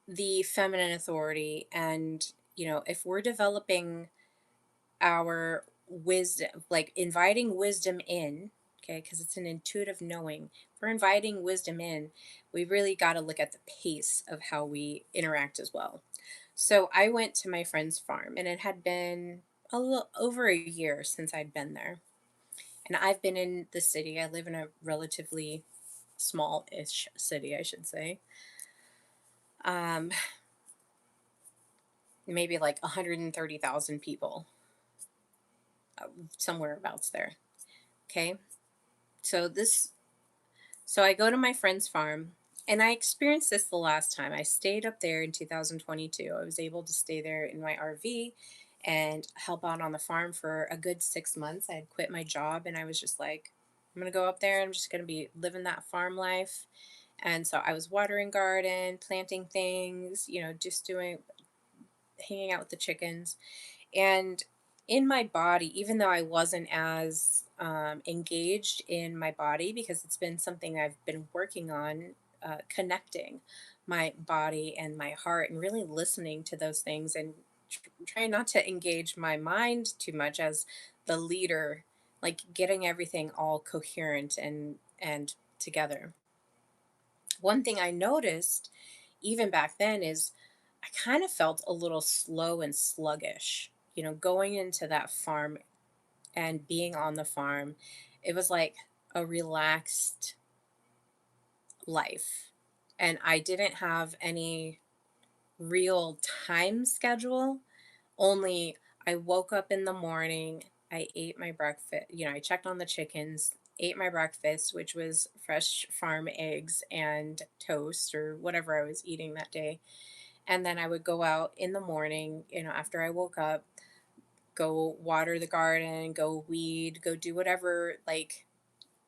the feminine authority, and if we're developing our wisdom, like inviting wisdom in, okay, because it's an intuitive knowing, if we're inviting wisdom in, we really got to look at the pace of how we interact as well. So I went to my friend's farm, and it had been a little over a year since I'd been there. And I've been in the city. I live in a relatively small-ish city, I should say. Um, Maybe like 130,000 people, somewhere abouts there. Okay. So so I go to my friend's farm, and I experienced this the last time. I stayed up there in 2022. I was able to stay there in my RV, and help out on the farm for a good 6 months. I had quit my job and I was just like, I'm going to go up there. I'm just going to be living that farm life. And so I was watering garden, planting things, just hanging out with the chickens. And in my body, even though I wasn't as engaged in my body, because it's been something I've been working on, connecting my body and my heart and really listening to those things, and trying not to engage my mind too much as the leader, like getting everything all coherent and together. One thing I noticed even back then is I kind of felt a little slow and sluggish. Going into that farm and being on the farm, it was like a relaxed life. And I didn't have any real time schedule, only I woke up in the morning, I ate my breakfast, I checked on the chickens, ate my breakfast, which was fresh farm eggs and toast or whatever I was eating that day. And then I would go out in the morning, after I woke up, go water the garden, go weed, go do whatever like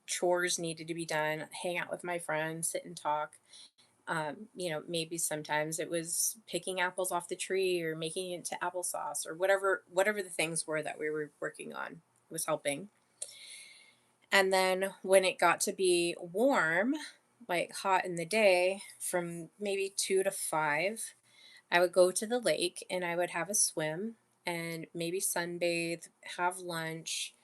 chores needed to be done, hang out with my friends, sit and talk. Maybe sometimes it was picking apples off the tree or making it to applesauce or whatever the things were that we were working on. It was helping. And then when it got to be warm, like hot in the day, from maybe 2 to 5, I would go to the lake and I would have a swim and maybe sunbathe, have lunch,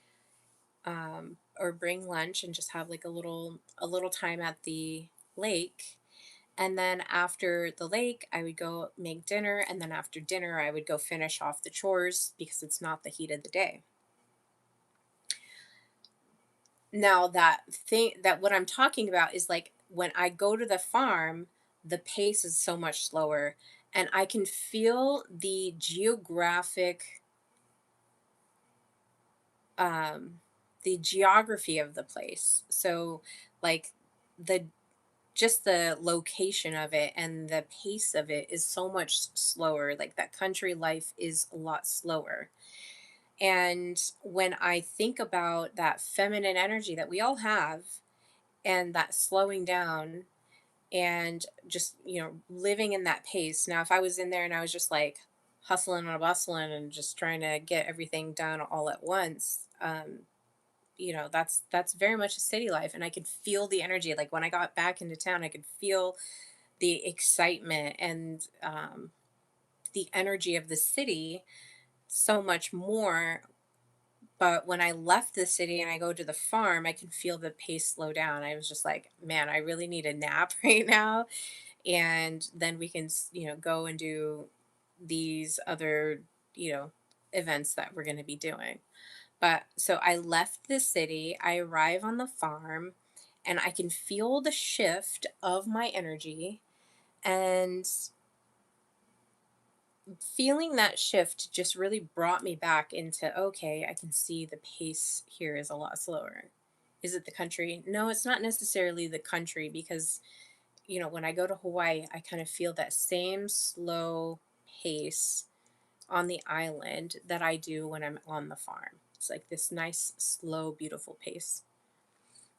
or bring lunch and just have like a little time at the lake. And then after the lake, I would go make dinner. And then after dinner, I would go finish off the chores because it's not the heat of the day. Now, that what I'm talking about is like when I go to the farm, the pace is so much slower and I can feel the um, geography of the place. So, like, the just the location of it and the pace of it is so much slower. Like that country life is a lot slower. And when I think about that feminine energy that we all have and that slowing down and just, living in that pace. Now, if I was in there and I was just like hustling and bustling and just trying to get everything done all at once, that's very much a city life. And I could feel the energy. Like when I got back into town, I could feel the excitement and the energy of the city so much more. But when I left the city and I go to the farm, I can feel the pace slow down. I was just like, man, I really need a nap right now. And then we can, go and do these other, you know, events that we're going to be doing. But so I left the city, I arrive on the farm, and I can feel the shift of my energy. And feeling that shift just really brought me back into, okay, I can see the pace here is a lot slower. Is it the country? No, it's not necessarily the country because, when I go to Hawaii, I kind of feel that same slow pace on the island that I do when I'm on the farm. It's like this nice, slow, beautiful pace.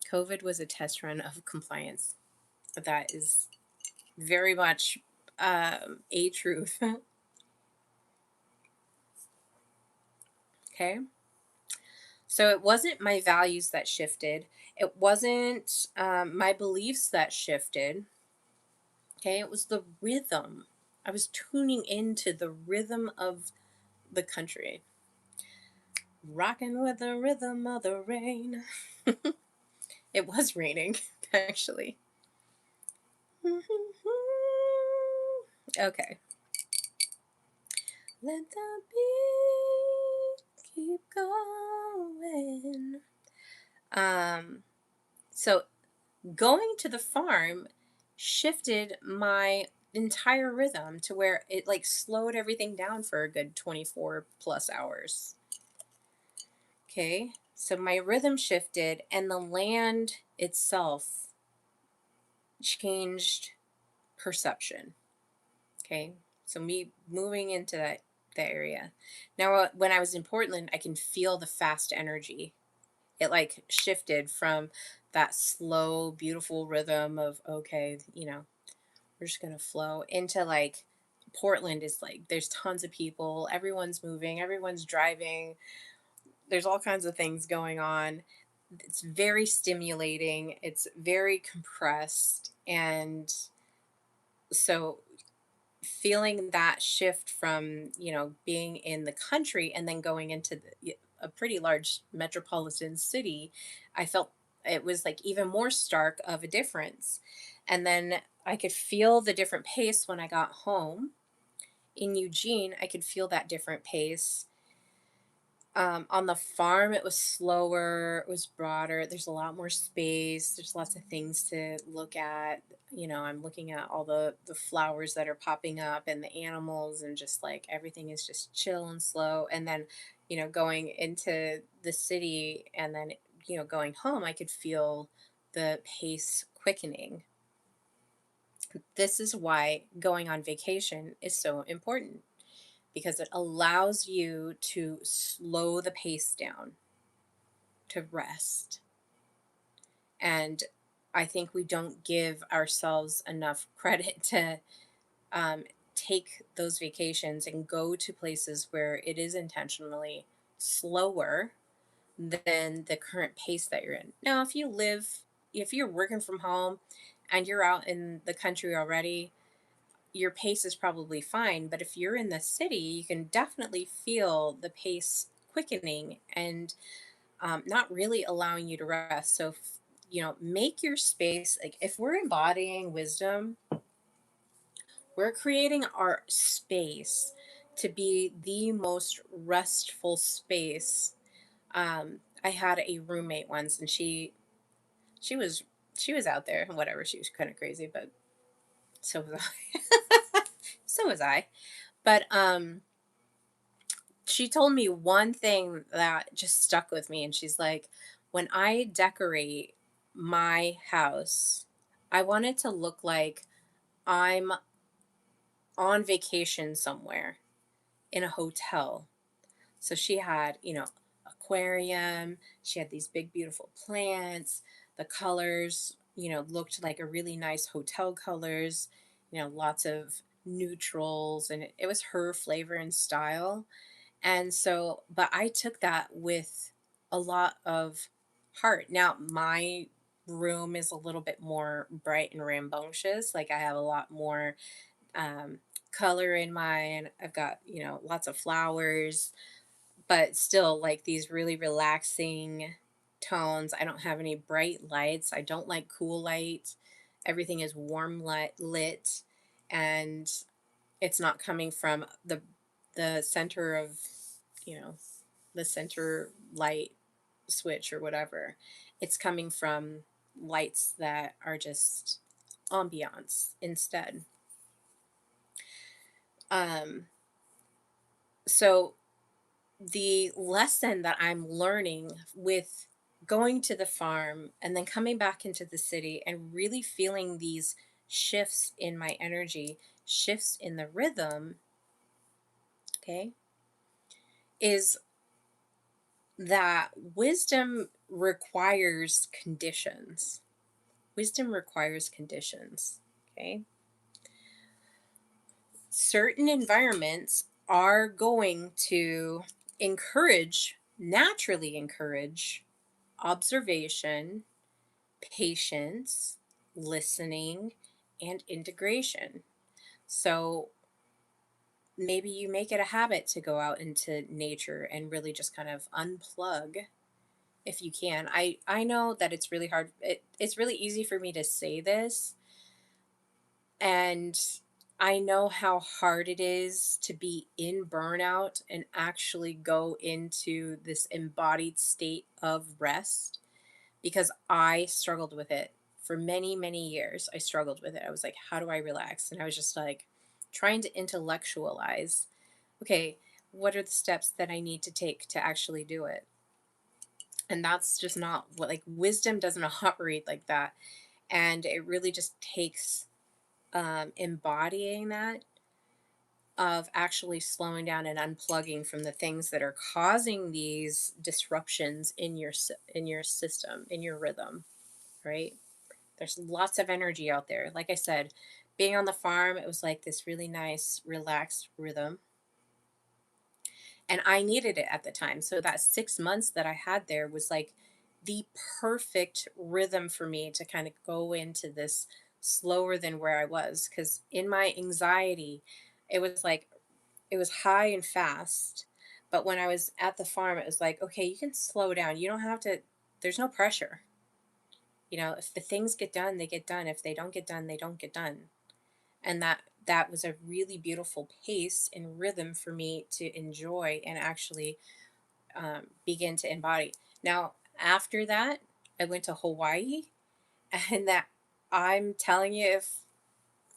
COVID was a test run of compliance. That is very much a truth. Okay. So it wasn't my values that shifted. It wasn't my beliefs that shifted. Okay. It was the rhythm. I was tuning into the rhythm of the country. Rocking with the rhythm of the rain. It was raining, actually. Okay. Let the beat keep going. So going to the farm shifted my entire rhythm to where it like slowed everything down for a good 24 plus hours. Okay. So my rhythm shifted and the land itself changed perception. Okay. So me moving into that the area. Now, when I was in Portland, I can feel the fast energy. It like shifted from that slow, beautiful rhythm of, okay, we're just going to flow into like Portland is like there's tons of people, everyone's moving, everyone's driving, there's all kinds of things going on. It's very stimulating, it's very compressed. And so feeling that shift from, being in the country and then going into a pretty large metropolitan city, I felt it was like even more stark of a difference. And then I could feel the different pace when I got home in Eugene. I could feel that different pace. On the farm, it was slower, it was broader. There's a lot more space. There's lots of things to look at. I'm looking at all the flowers that are popping up and the animals, and just like everything is just chill and slow. And then, going into the city and then, going home, I could feel the pace quickening. This is why going on vacation is so important, because it allows you to slow the pace down, to rest. And I think we don't give ourselves enough credit to um, take those vacations and go to places where it is intentionally slower than the current pace that you're in. Now, if you're working from home and you're out in the country already, your pace is probably fine. But if you're in the city, you can definitely feel the pace quickening and not really allowing you to rest. So, make your space. Like if we're embodying wisdom, we're creating our space to be the most restful space. I had a roommate once, and she was she was out there, whatever. She was kind of crazy, but so was I. So was I. But she told me one thing that just stuck with me, and she's like, when I decorate my house, I want it to look like I'm on vacation somewhere in a hotel. So she had, aquarium, she had these big beautiful plants, the colors, looked like a really nice hotel colors, lots of neutrals, and it was her flavor and style. And so, but I took that with a lot of heart. Now, my room is a little bit more bright and rambunctious. Like I have a lot more um, color in mine. I've got, lots of flowers, but still like these really relaxing tones. I don't have any bright lights. I don't like cool light. Everything is warm lit, and it's not coming from the center of, you know, the center light switch or whatever. It's coming from lights that are just ambiance instead. Um, so the lesson that I'm learning with going to the farm and then coming back into the city and really feeling these shifts in my energy, shifts in the rhythm, okay, is that wisdom requires conditions. Wisdom requires conditions. Okay. Certain environments are going to naturally encourage observation, patience, listening, and integration. So maybe you make it a habit to go out into nature and really just kind of unplug if you can. I know that it's really hard. It's really easy for me to say this, and I know how hard it is to be in burnout and actually go into this embodied state of rest, because I struggled with it for many, many years. I struggled with it. I was like, how do I relax? And I was just like trying to intellectualize, okay, what are the steps that I need to take to actually do it? And that's just not what, like, wisdom doesn't operate like that. And it really just takes embodying that, of actually slowing down and unplugging from the things that are causing these disruptions in your in your system, in your rhythm, right? There's lots of energy out there. Like I said, being on the farm, it was like this really nice, relaxed rhythm. And I needed it at the time. So that 6 months that I had there was like the perfect rhythm for me to kind of go into this slower than where I was. Because in my anxiety, it was like, it was high and fast. But when I was at the farm, it was like, okay, you can slow down. You don't have to, there's no pressure. You know, if the things get done, they get done. If they don't get done, they don't get done. And that was a really beautiful pace and rhythm for me to enjoy and actually begin to embody. Now, after that, I went to Hawaii, and that, I'm telling you, if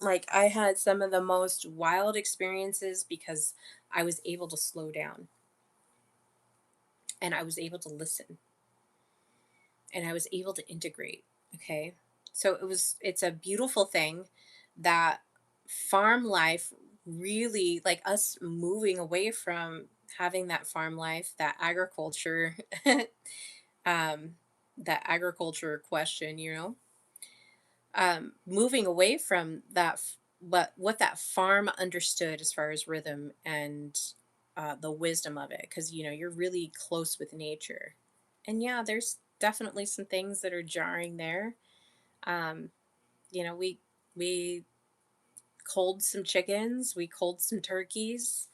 like I had some of the most wild experiences because I was able to slow down and I was able to listen and I was able to integrate. Okay. So it's a beautiful thing that farm life really, like us moving away from having that farm life, that agriculture, um, that agriculture question, moving away from that, what that farm understood as far as rhythm and the wisdom of it, because you're really close with nature, and yeah, there's definitely some things that are jarring there. Um, we culled some chickens, we culled some turkeys.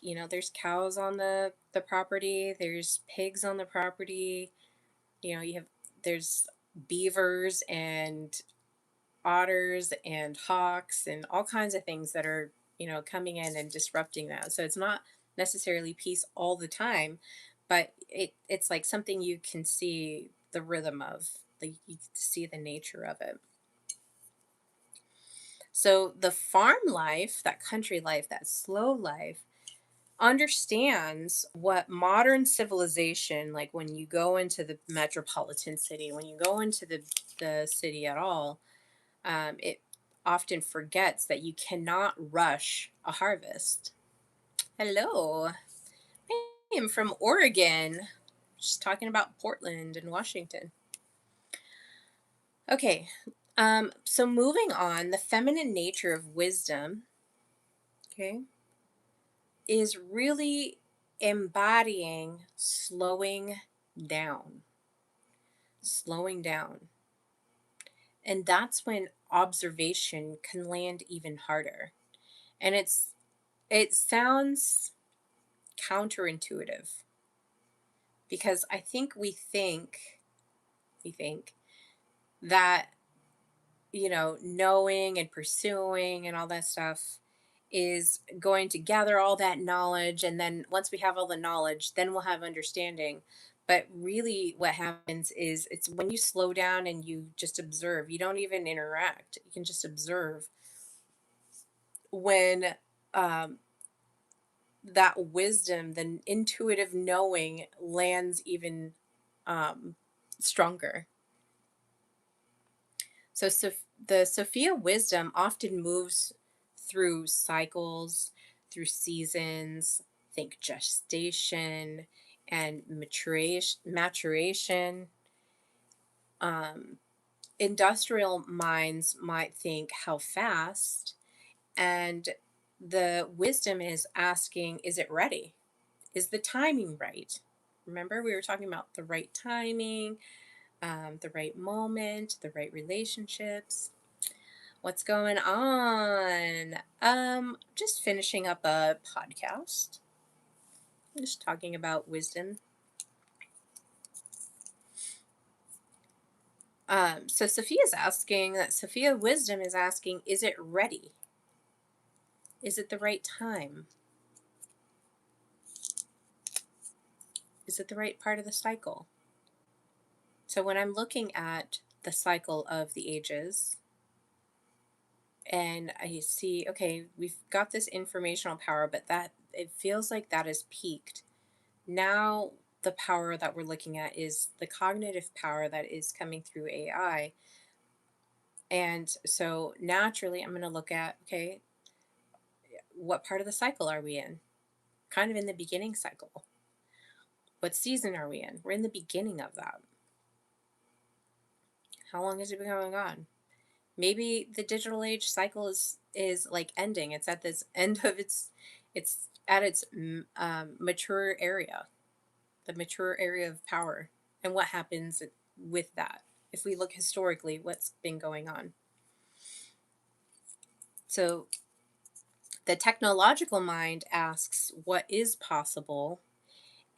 There's cows on the property, there's pigs on the property. You have there's beavers and otters and hawks and all kinds of things that are coming in and disrupting that. So it's not necessarily peace all the time, but it's like something you can see the rhythm of, like you can see the nature of it. So the farm life, that country life, that slow life, understands what modern civilization, like when you go into the metropolitan city, when you go into the city at all, it often forgets that you cannot rush a harvest. Hello, I am from Oregon, just talking about Portland and Washington. Okay, so moving on, the feminine nature of wisdom, okay, is really embodying down, slowing down. And that's when observation can land even harder. And it sounds counterintuitive because I think we think that knowing and pursuing and all that stuff is going to gather all that knowledge, and then once we have all the knowledge, then we'll have understanding. But really what happens is, it's when you slow down and you just observe, you don't even interact, you can just observe, when um, that wisdom, the intuitive knowing, lands even um, stronger. So the Sophia wisdom often moves through cycles, through seasons. Think gestation and maturation. Um, Industrial minds might think how fast, and the wisdom is asking, is it ready? Is the timing right? Remember, we were talking about the right timing, the right moment, the right relationships. What's going on? Just finishing up a podcast. Just talking about wisdom. So Sophia Wisdom is asking, is it ready? Is it the right time? Is it the right part of the cycle? So when I'm looking at the cycle of the ages, and I see, okay, we've got this informational power, but that it feels like that is peaked. Now the power that we're looking at is the cognitive power that is coming through AI. And so naturally I'm going to look at, okay, what part of the cycle are we in? Kind of in the beginning cycle. What season are we in? We're in the beginning of that. How long has it been going on? Maybe the digital age cycle is like ending. It's at this end of it's at its mature area, the mature area of power, and what happens with that. If we look historically, what's been going on. So the technological mind asks what is possible,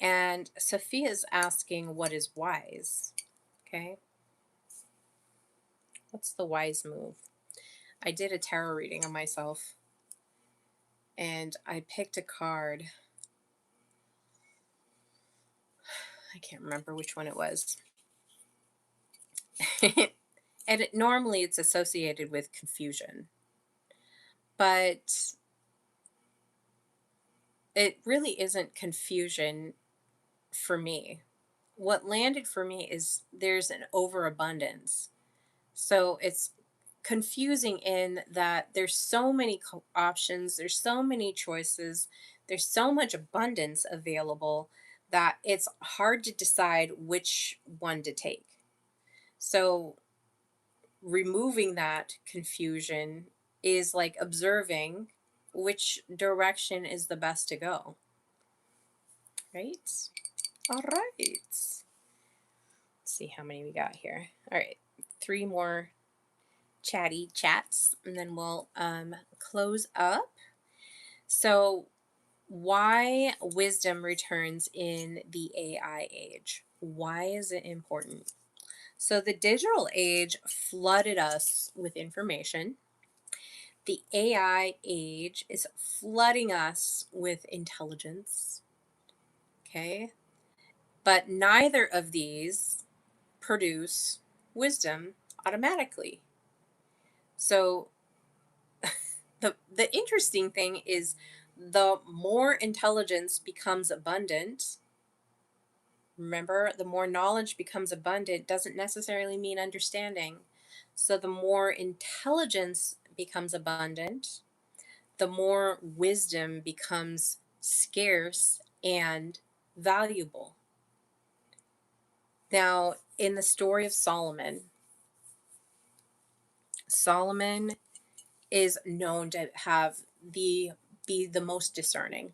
and Sophia's asking what is wise. Okay, what's the wise move? I did a tarot reading on myself, and I picked a card. I can't remember which one it was. And normally it's associated with confusion, but it really isn't confusion for me. What landed for me is there's an overabundance. So it's confusing in that there's so many options, there's so many choices, there's so much abundance available that it's hard to decide which one to take. So removing that confusion is like observing which direction is the best to go. Right? All right. Let's see how many we got here. All right. 3 more chatty chats and then we'll close up. So, why wisdom returns in the AI age? Why is it important? So, the digital age flooded us with information. The AI age is flooding us with intelligence. Okay. But neither of these produce wisdom automatically. So the interesting thing is the more intelligence becomes abundant, remember, the more knowledge becomes abundant doesn't necessarily mean understanding. So the more intelligence becomes abundant, the more wisdom becomes scarce and valuable. Now, in the story of Solomon, Solomon is known to have be the most discerning,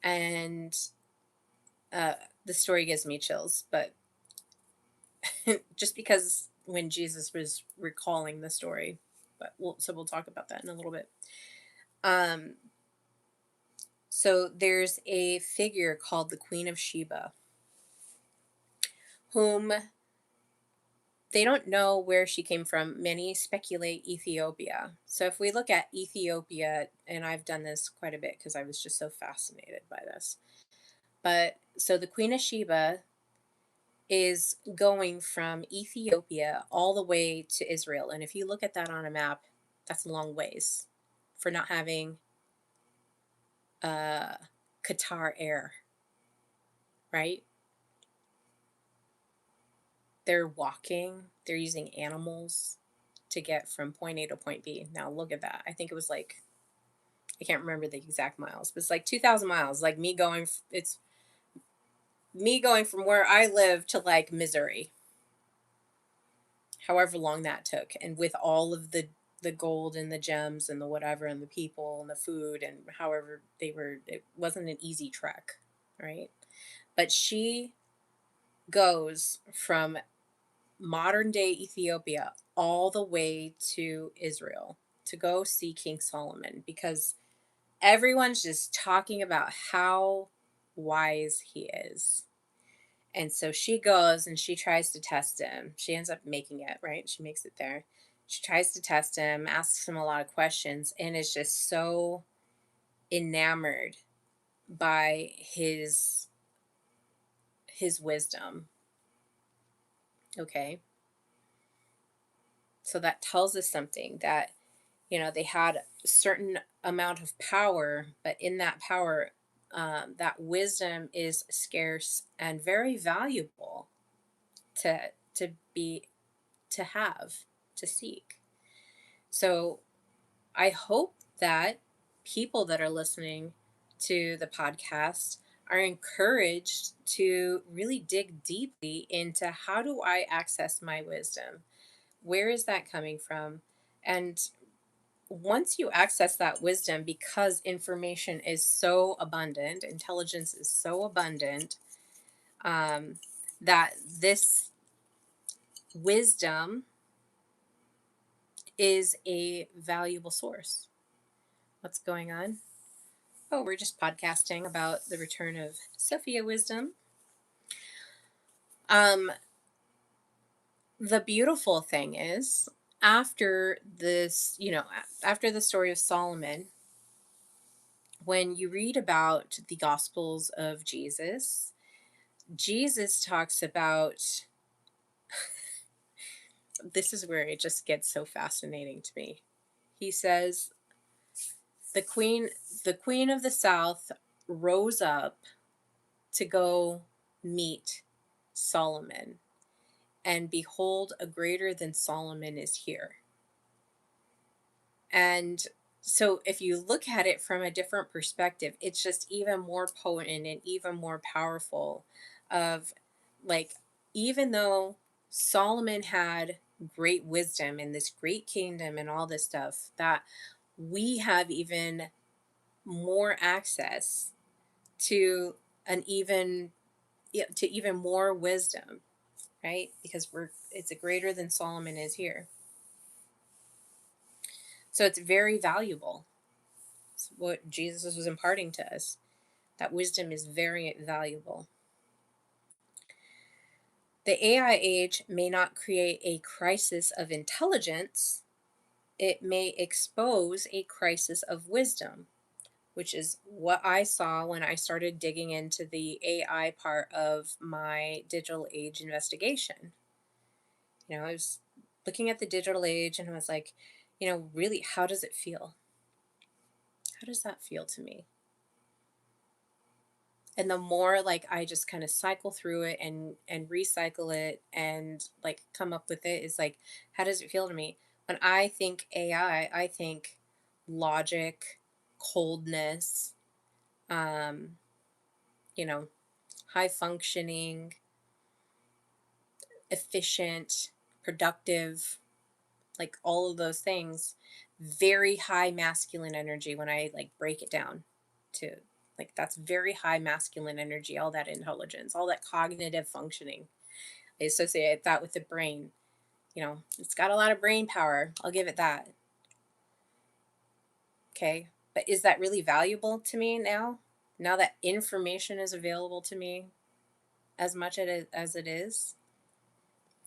and uh, the story gives me chills. But just because when Jesus was recalling the story, but we'll talk about that in a little bit. Um, so there's a figure called the Queen of Sheba, whom they don't know where she came from. Many speculate Ethiopia. So if we look at Ethiopia, and I've done this quite a bit because I was just so fascinated by this. But so the Queen of Sheba is going from Ethiopia all the way to Israel. And if you look at that on a map, that's a long ways for not having uh, Qatar Air, right? They're walking, they're using animals to get from point A to point B. Now look at that. I think it was like, I can't remember the exact miles, but it's like 2,000 miles. Like me going, it's me going from where I live to like Missouri, however long that took. And with all of the gold and the gems and the whatever and the people and the food and however they were, it wasn't an easy trek, right? But she goes from modern day Ethiopia all the way to Israel to go see King Solomon because everyone's just talking about how wise he is. And so she goes and she tries to test him. She ends up making it, right? She makes it there. She tries to test him, asks him a lot of questions, and is just so enamored by his wisdom. Okay? So that tells us something that, they had a certain amount of power, but in that power, that wisdom is scarce and very valuable to to be to have to seek. So I hope that people that are listening to the podcast are encouraged to really dig deeply into, how do I access my wisdom? Where is that coming from? And once you access that wisdom, because information is so abundant, intelligence is so abundant, um, that this wisdom is a valuable source. What's going on? Oh, we're just podcasting about the return of Sophia wisdom. Um, the beautiful thing is, after this, after the story of Solomon, when you read about the Gospels of Jesus, Jesus talks about, this is where it just gets so fascinating to me. He says, the queen, the queen of the south rose up to go meet Solomon, and behold, a greater than Solomon is here. And so if you look at it from a different perspective, it's just even more potent and even more powerful of, like, even though Solomon had great wisdom and this great kingdom and all this stuff, that we have even more access to an even, yeah, to even more wisdom, right? Because it's a greater than Solomon is here. So it's very valuable. It's what Jesus was imparting to us. That wisdom is very valuable. The AI age may not create a crisis of intelligence, it may expose a crisis of wisdom, which is what I saw when I started digging into the AI part of my digital age investigation. I was looking at the digital age and I was like, really, how does it feel? How does that feel to me? And the more, like, I just kind of cycle through it and recycle it and like come up with it, is like, how does it feel to me? When I think AI, I think logic, coldness, um, you know, high functioning, efficient, productive, like all of those things. Very high masculine energy when I like break it down to, like, that's very high masculine energy, all that intelligence, all that cognitive functioning. I associate that with the brain. It's got a lot of brain power. I'll give it that. Okay. But is that really valuable to me now? Now that information is available to me as much as it is?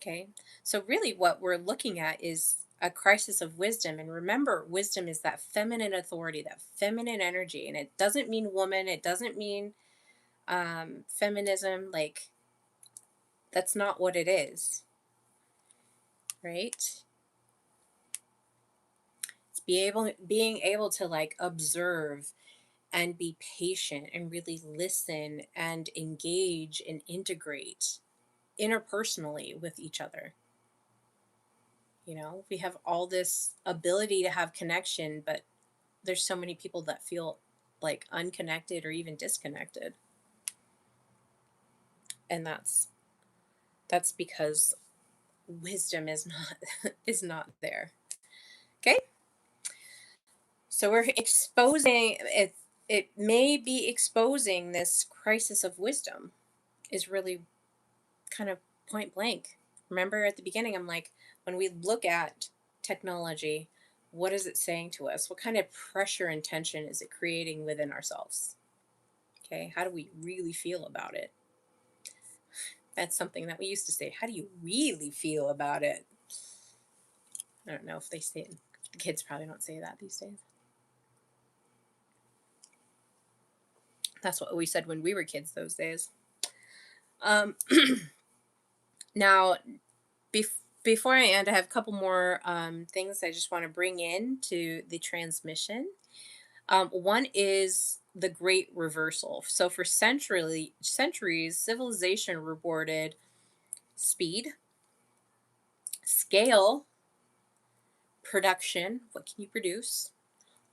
Okay. So, really, what we're looking at is a crisis of wisdom. And remember, wisdom is that feminine authority, that feminine energy. And it doesn't mean woman, it doesn't mean feminism. Like, that's not what it is. Right? It's being able to like observe and be patient and really listen and engage and integrate interpersonally with each other. We have all this ability to have connection, but there's so many people that feel like unconnected or even disconnected. And that's because wisdom is not is not there. Okay? So we're exposing it. It may be exposing this crisis of wisdom, is really kind of point blank. Remember at the beginning, I'm like, when we look at technology, what is it saying to us? What kind of pressure and tension is it creating within ourselves? Okay, how do we really feel about it? That's something that we used to say. How do you really feel about it? I don't know if they say it. Kids probably don't say that these days. That's what we said when we were kids those days. Um, now, before I end, I have a couple more things I just want to bring in to the transmission. One is the great reversal. So for centuries, civilization rewarded speed, scale, production, what can you produce,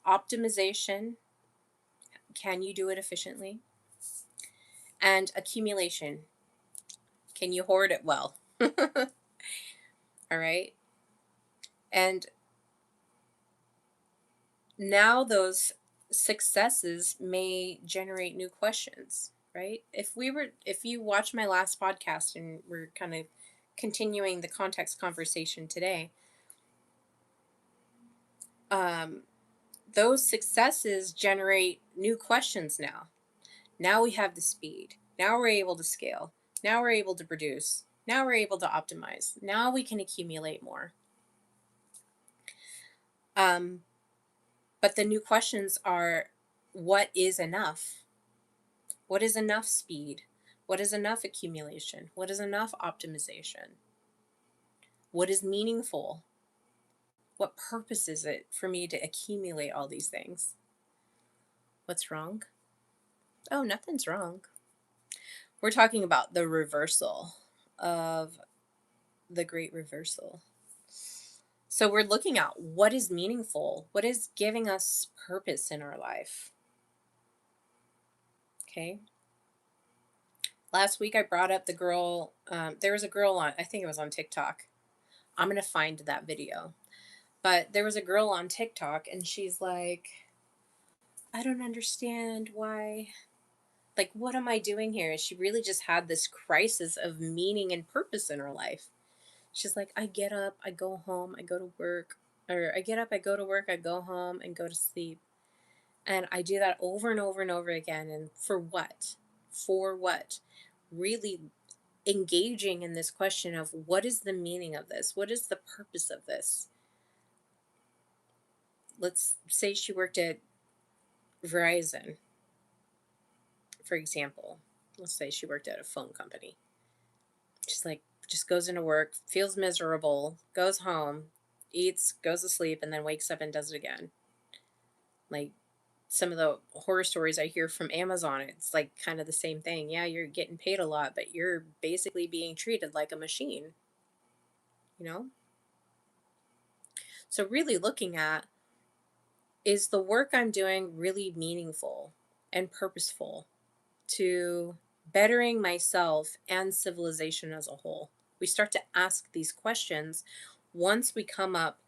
Optimization, can you do it efficiently? And accumulation, can you hoard it well? All right. And now those successes may generate new questions, right? If you watch my last podcast and we're kind of continuing the context conversation today, um, those successes generate new questions now. Now we have the speed. Now we're able to scale. Now we're able to produce. Now we're able to optimize. Now we can accumulate more. Um, but the new questions are, what is enough? What is enough speed? What is enough accumulation? What is enough optimization? What is meaningful? What purpose is it for me to accumulate all these things? What's wrong? Oh, nothing's wrong. We're talking about the reversal of the great reversal. So we're looking at what is meaningful, what is giving us purpose in our life. Okay. Last week I brought up the girl. There was a girl on, I think it was on TikTok. I'm going to find that video. But there was a girl on TikTok and she's like, I don't understand why. Like, what am I doing here? She really just had this crisis of meaning and purpose in her life. She's like, I get up, I go home, I go to work, or I get up, I go to work, I go home and go to sleep. And I do that over and over and over again. And for what? For what? Really engaging in this question of what is the meaning of this? What is the purpose of this? Let's say she worked at Verizon, for example. Let's say she worked at a phone company. She's like, just goes into work, feels miserable, goes home, eats, goes to sleep, and then wakes up and does it again. Like some of the horror stories I hear from Amazon, it's like kind of the same thing. Yeah, you're getting paid a lot, but you're basically being treated like a machine, you know? So, really looking at, is the work I'm doing really meaningful and purposeful to bettering myself and civilization as a whole? We start to ask these questions once we come up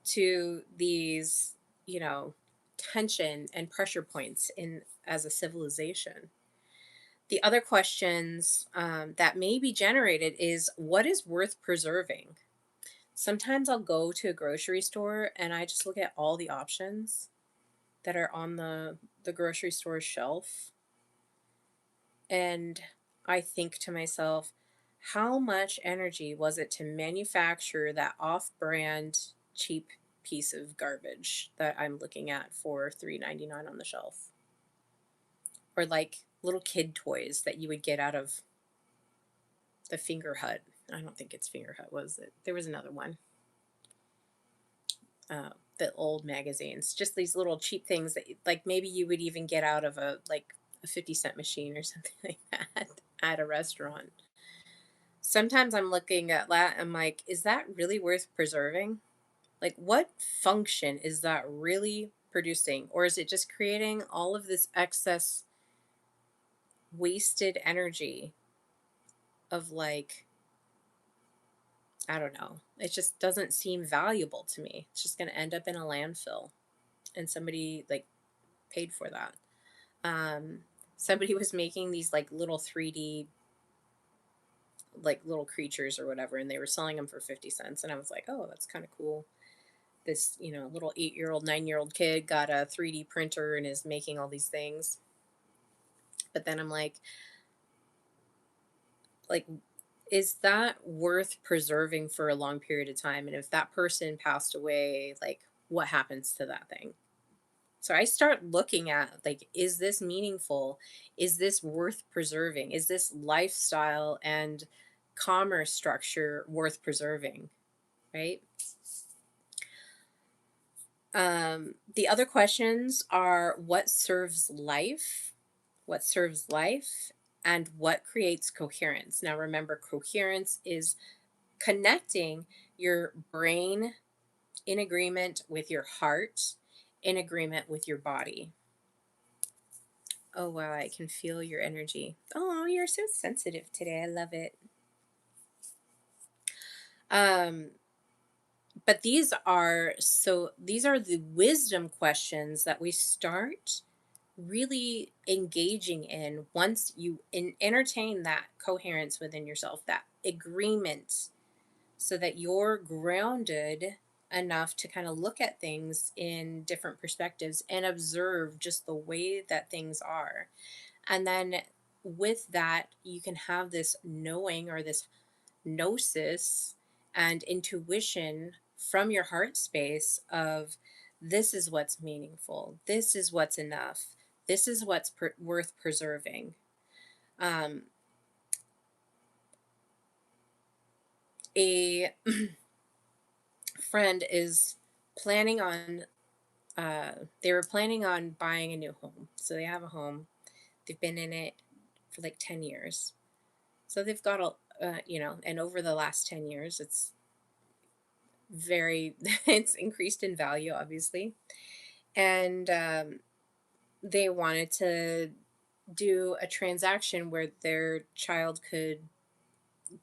to these, you know, tension and pressure points in as a civilization. The other questions that may be generated is, what is worth preserving? Sometimes I'll go to a grocery store and I just look at all the options that are on the grocery store shelf. And I think to myself, how much energy was it to manufacture that off brand cheap piece of garbage that I'm looking at for $3.99 on the shelf? Or like little kid toys that you would get out of the Finger Hut. I don't think it's Finger Hut, was it? There was another one. The old magazines, just these little cheap things that like maybe you would even get out of a 50-cent machine or something like that at a restaurant. Sometimes I'm looking at that, I'm like, is that really worth preserving? Like, what function is that really producing? Or is it just creating all of this excess wasted energy of like, I don't know. It just doesn't seem valuable to me. It's just going to end up in a landfill and somebody like paid for that. Um, Somebody was making these like little 3D like little creatures or whatever, and they were selling them for 50 cents. And I was like, oh, that's kind of cool. This, you know, little 8-year-old, 9-year-old kid got a 3D printer and is making all these things. But then I'm like, is that worth preserving for a long period of time? And if that person passed away, like, what happens to that thing? So I start looking at, like, is this meaningful? Is this worth preserving? Is this lifestyle and commerce structure worth preserving? Right. The other questions are, what serves life? What serves life? And what creates coherence? Now, remember, coherence is connecting your brain in agreement with your heart in agreement with your body. Oh, wow, I can feel your energy. Oh, you're so sensitive today. I love it. Um, but these are the wisdom questions that we start really engaging in once you entertain that coherence within yourself, that agreement, so that you're grounded enough to kind of look at things in different perspectives and observe just the way that things are. And then with that, you can have this knowing or this gnosis and intuition from your heart space of, this is what's meaningful, this is what's enough, this is what's worth preserving. um, a friend is planning on they were planning on buying a new home, so they have a home, they've been in it for like 10 years, so they've got a and over the last 10 years very it's increased in value, obviously. And they wanted to do a transaction where their child could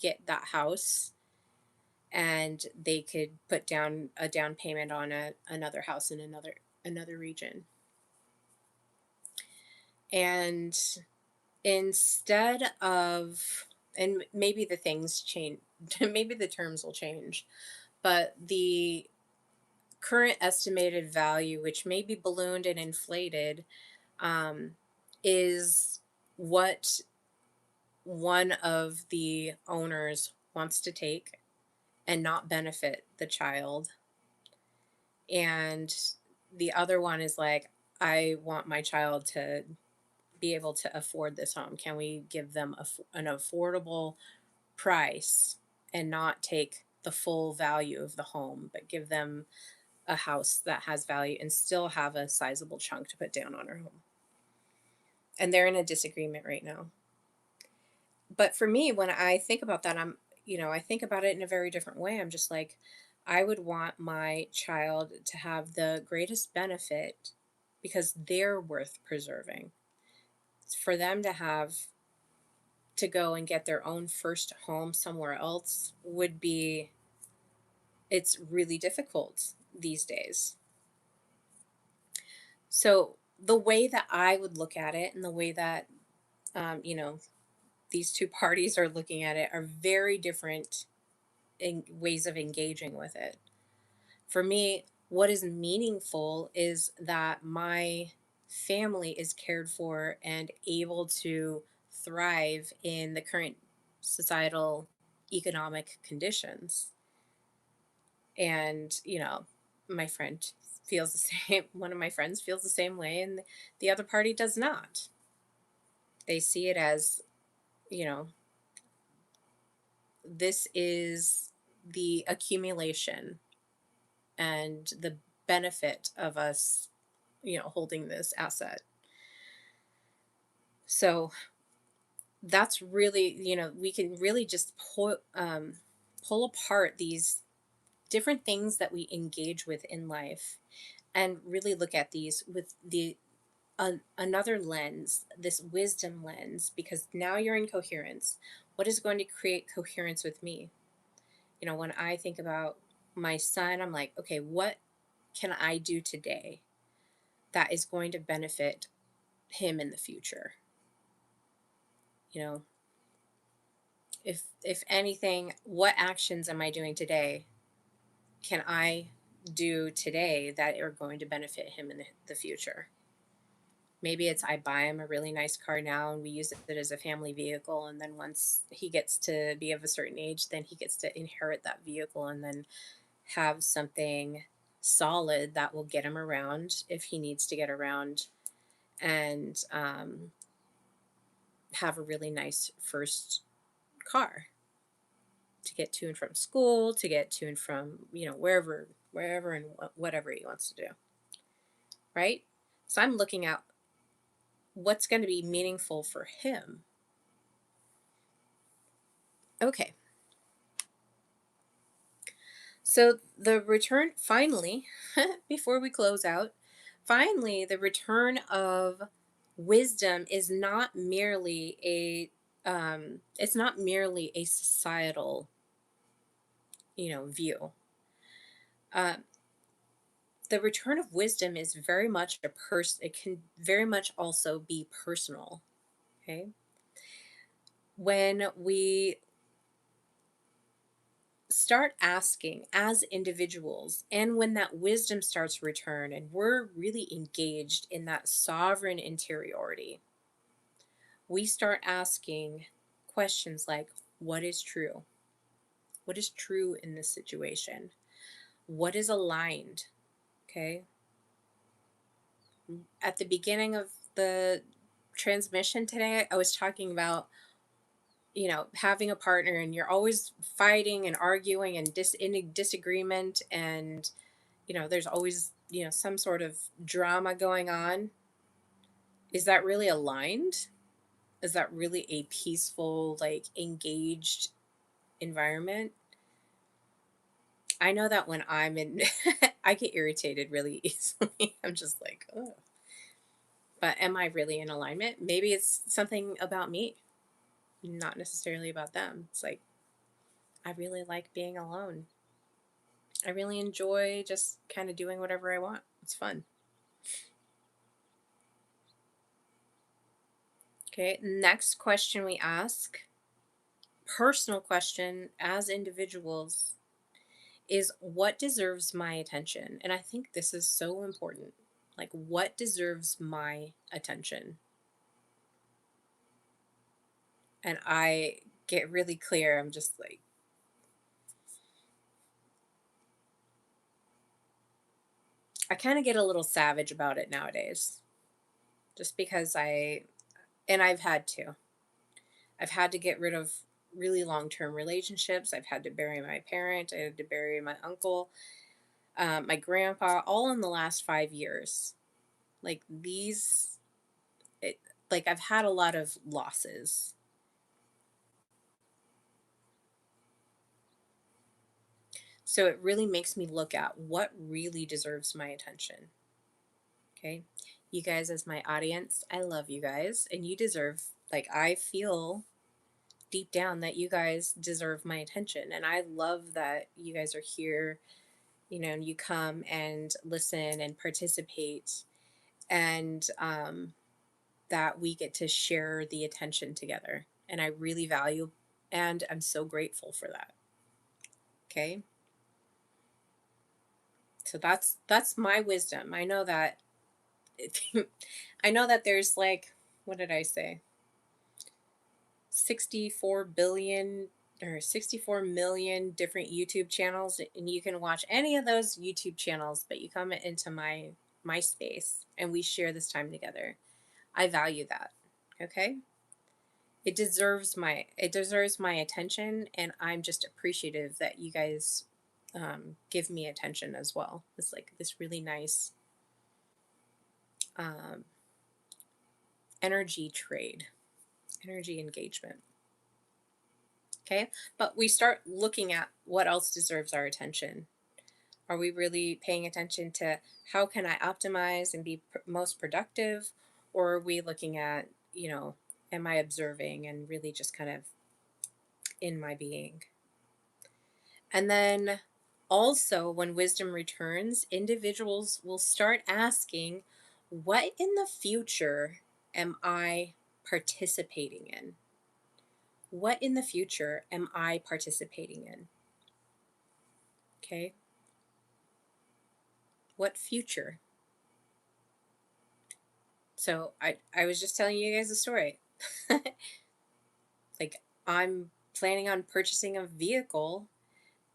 get that house, and they could put down a down payment on another house in another region. And instead of, and maybe the things change, maybe the terms will change, but the current estimated value, which may be ballooned and inflated, um, is what one of the owners wants to take and not benefit the child. And the other one is like, I want my child to be able to afford this home. Can we give them an affordable price and not take the full value of the home, but give them a house that has value and still have a sizable chunk to put down on our home? And they're in a disagreement right now. But for me, when I think about that, I think about it in a very different way. I'm just like, I would want my child to have the greatest benefit because they're worth preserving. For them to have to go and get their own first home somewhere else would be, it's really difficult these days. So the way that I would look at it and the way that, these two parties are looking at it are very different in ways of engaging with it. For me, what is meaningful is that my family is cared for and able to thrive in the current societal economic conditions. And, my friend feels the same. One of my friends feels the same way, and the other party does not. They see it as, you know, this is the accumulation and the benefit of us, holding this asset. So that's really, we can really just pull apart these different things that we engage with in life and really look at these with another lens, this wisdom lens, because now you're in coherence. What is going to create coherence with me? When I think about my son, I'm like, okay, what can I do today that is going to benefit him in the future? You know, if anything, what actions am I doing today? Can I do today that are going to benefit him in the future? Maybe it's I buy him a really nice car now and we use it as a family vehicle, and then once he gets to be of a certain age, then he gets to inherit that vehicle and then have something solid that will get him around if he needs to get around, and have a really nice first car to get to and from school, to get to and from, wherever and whatever he wants to do. Right? So I'm looking at what's going to be meaningful for him. Okay. So the return, finally, before we close out, Finally, the return of wisdom is not merely it's not merely a societal, view. Uh, the return of wisdom is very much it can very much also be personal. Okay. When we start asking as individuals, and when that wisdom starts to return and we're really engaged in that sovereign interiority, we start asking questions like, what is true? What is true in this situation? What is aligned? Okay. At the beginning of the transmission today, I was talking about, having a partner and you're always fighting and arguing and in a disagreement, and, there's always, some sort of drama going on. Is that really aligned? Is that really a peaceful, like, engaged environment? I know that when I'm in, I get irritated really easily. I'm just like, oh. But am I really in alignment? Maybe it's something about me, not necessarily about them. It's like, I really like being alone. I really enjoy just kind of doing whatever I want. It's fun. Okay, next question we ask, personal question as individuals, is what deserves my attention? And I think this is so important. Like, what deserves my attention? And I get really clear. I'm just like, I kind of get a little savage about it nowadays, just because and I've had to get rid of really long term relationships. I've had to bury my parent. I had to bury my uncle, my grandpa, all in the last 5 years. Like these, it, like I've had a lot of losses. So it really makes me look at what really deserves my attention. Okay. You guys, as my audience, I love you guys, and you deserve, like, I feel deep down that you guys deserve my attention. And I love that you guys are here, and you come and listen and participate, and that we get to share the attention together. And I really value, and I'm so grateful for that. Okay. So that's my wisdom. I know that I know that there's, like, what did I say? 64 billion or 64 million different YouTube channels, and you can watch any of those YouTube channels, but you come into my space and we share this time together. I value that. Okay? It deserves my attention, and I'm just appreciative that you guys give me attention as well. It's like this really nice um, energy trade, energy engagement. Okay. But we start looking at what else deserves our attention. Are we really paying attention to how can I optimize and be most productive? Or are we looking at, am I observing and really just kind of in my being? And then also, when wisdom returns, individuals will start asking, what in the future am I participating in? What in the future am I participating in? Okay. What future? So I was just telling you guys a story. Like, I'm planning on purchasing a vehicle,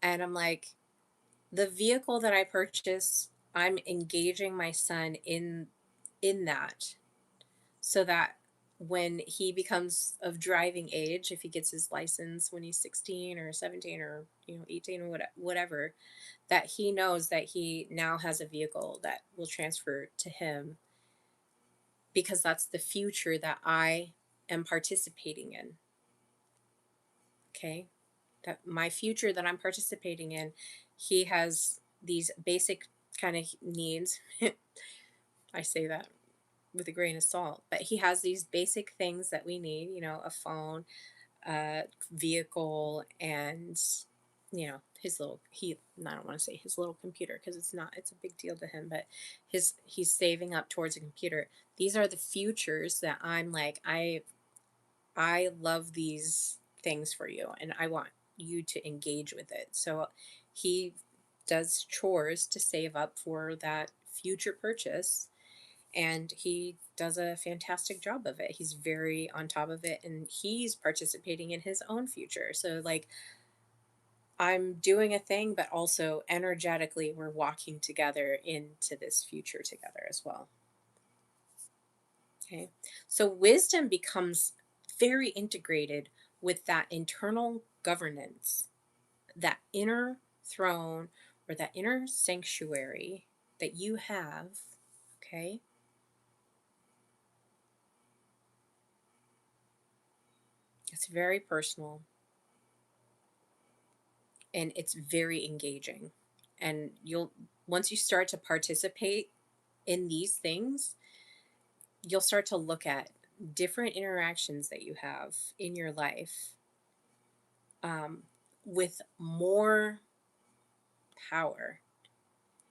and I'm like, the vehicle that I purchase, I'm engaging my son in that, so that when he becomes of driving age, if he gets his license when he's 16 or 17 or 18 or whatever, that he knows that he now has a vehicle that will transfer to him, because that's the future that I am participating in. Okay. That my future that I'm participating in, he has these basic kind of needs. I say that with a grain of salt, but he has these basic things that we need, a phone, a vehicle, and his little he I don't want to say his little computer because it's a big deal to him, but he's saving up towards a computer. These are the futures that I'm like, I love these things for you and I want you to engage with it. So he does chores to save up for that future purchase, and he does a fantastic job of it. He's very on top of it, and he's participating in his own future. So like, I'm doing a thing, but also energetically we're walking together into this future together as well. Okay. So wisdom becomes very integrated with that internal governance, that inner throne or that inner sanctuary that you have. Okay. It's very personal and it's very engaging. And once you start to participate in these things, you'll start to look at different interactions that you have in your life, um, with more power.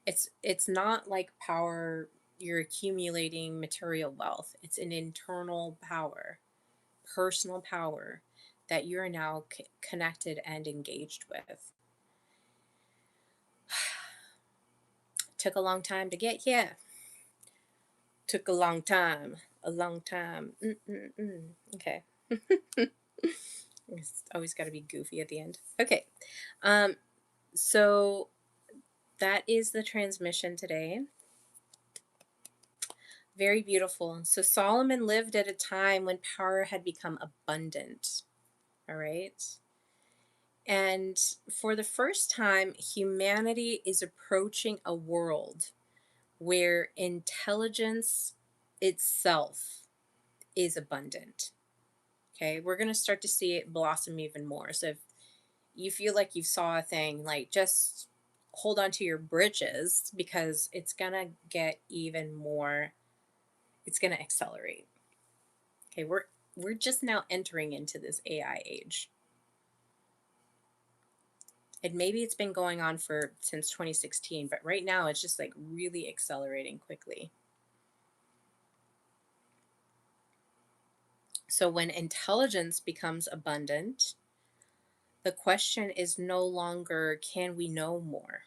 It's not like power you're accumulating material wealth. It's an internal power, personal power that you're now connected and engaged with. Took a long time to get here. Took a long time. A long time. Mm-mm-mm. Okay. It's always got to be goofy at the end. Okay. Um, so that is the transmission today. Very beautiful. So Solomon lived at a time when power had become abundant. All right. And for the first time, humanity is approaching a world where intelligence itself is abundant. Okay. We're going to start to see it blossom even more. So if you feel like you saw a thing, like just hold on to your britches because it's going to get even more, it's going to accelerate. Okay, we're just now entering into this AI age. And maybe it's been going on for since 2016, but right now it's just like really accelerating quickly. So when intelligence becomes abundant, the question is no longer can we know more?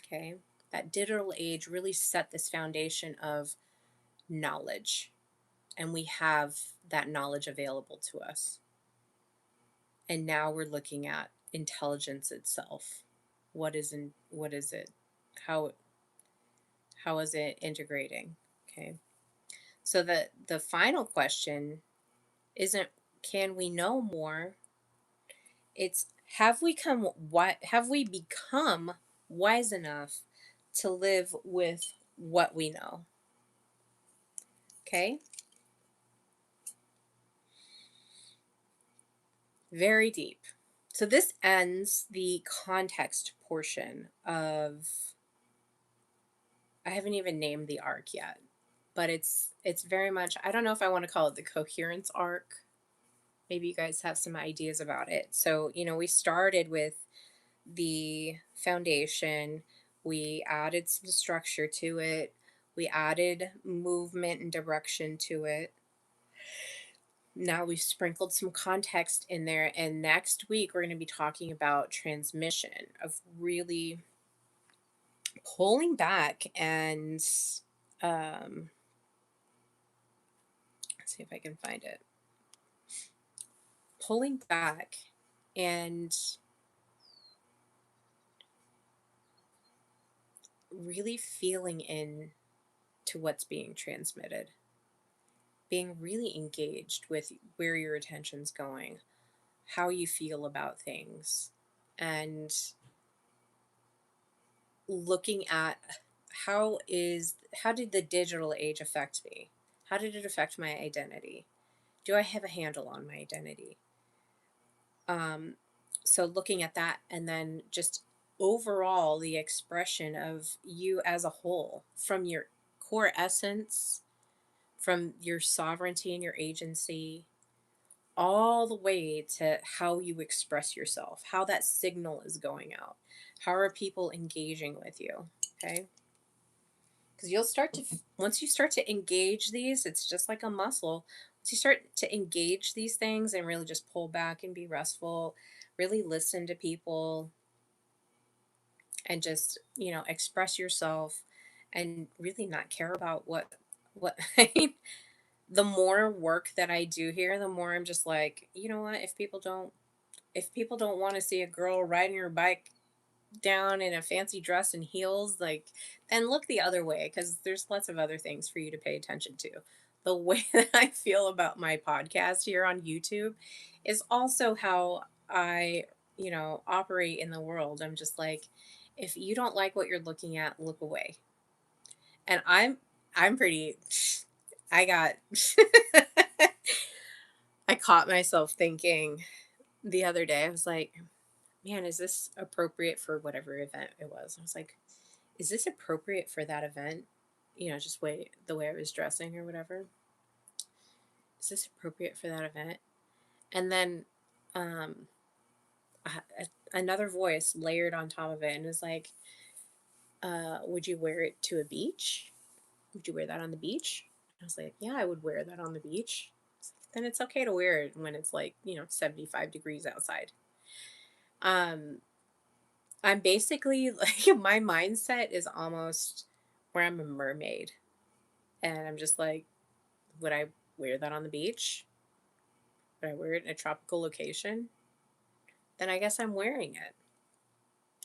Okay? That digital age really set this foundation of knowledge, and we have that knowledge available to us. And now we're looking at intelligence itself. What is it? How how is it integrating? Okay. So the final question isn't can we know more? It's have we become wise enough to live with what we know? Okay? Very deep. So this ends the context portion of, I haven't even named the arc yet, but it's very much, I don't know if I want to call it the coherence arc. Maybe you guys have some ideas about it. So, we started with the foundation, we added some structure to it, we added movement and direction to it. Now we've sprinkled some context in there, and next week we're going to be talking about transmission, of really pulling back and let's see if I can find it. Pulling back and really feeling in to what's being transmitted, being really engaged with where your attention's going, how you feel about things, and looking at how did the digital age affect me? How did it affect my identity? Do I have a handle on my identity? Um, so looking at that, and then just overall the expression of you as a whole, from your core essence, from your sovereignty and your agency, all the way to how you express yourself, how that signal is going out. How are people engaging with you? Okay. Because you'll start to, once you start to engage these, it's just like a muscle. Once you start to engage these things and really just pull back and be restful, really listen to people and just, express yourself and really not care about what, I mean, the more work that I do here, the more I'm just like, you know what, if people don't want to see a girl riding her bike down in a fancy dress and heels, like, then look the other way because there's lots of other things for you to pay attention to. The way that I feel about my podcast here on YouTube is also how I, operate in the world. I'm just like, if you don't like what you're looking at, look away. And I'm pretty I got I caught myself thinking the other day, I was like, man, is this appropriate for whatever event it was? I was like, is this appropriate for that event? Just the way I was dressing or whatever. Is this appropriate for that event? And then um, another voice layered on top of it and was like, would you wear it to a beach? Would you wear that on the beach? I was like, yeah, I would wear that on the beach. Then it's okay to wear it when it's like, 75 degrees outside. Um, I'm basically like, my mindset is almost where I'm a mermaid. And I'm just like, would I wear that on the beach? Would I wear it in a tropical location? Then I guess I'm wearing it.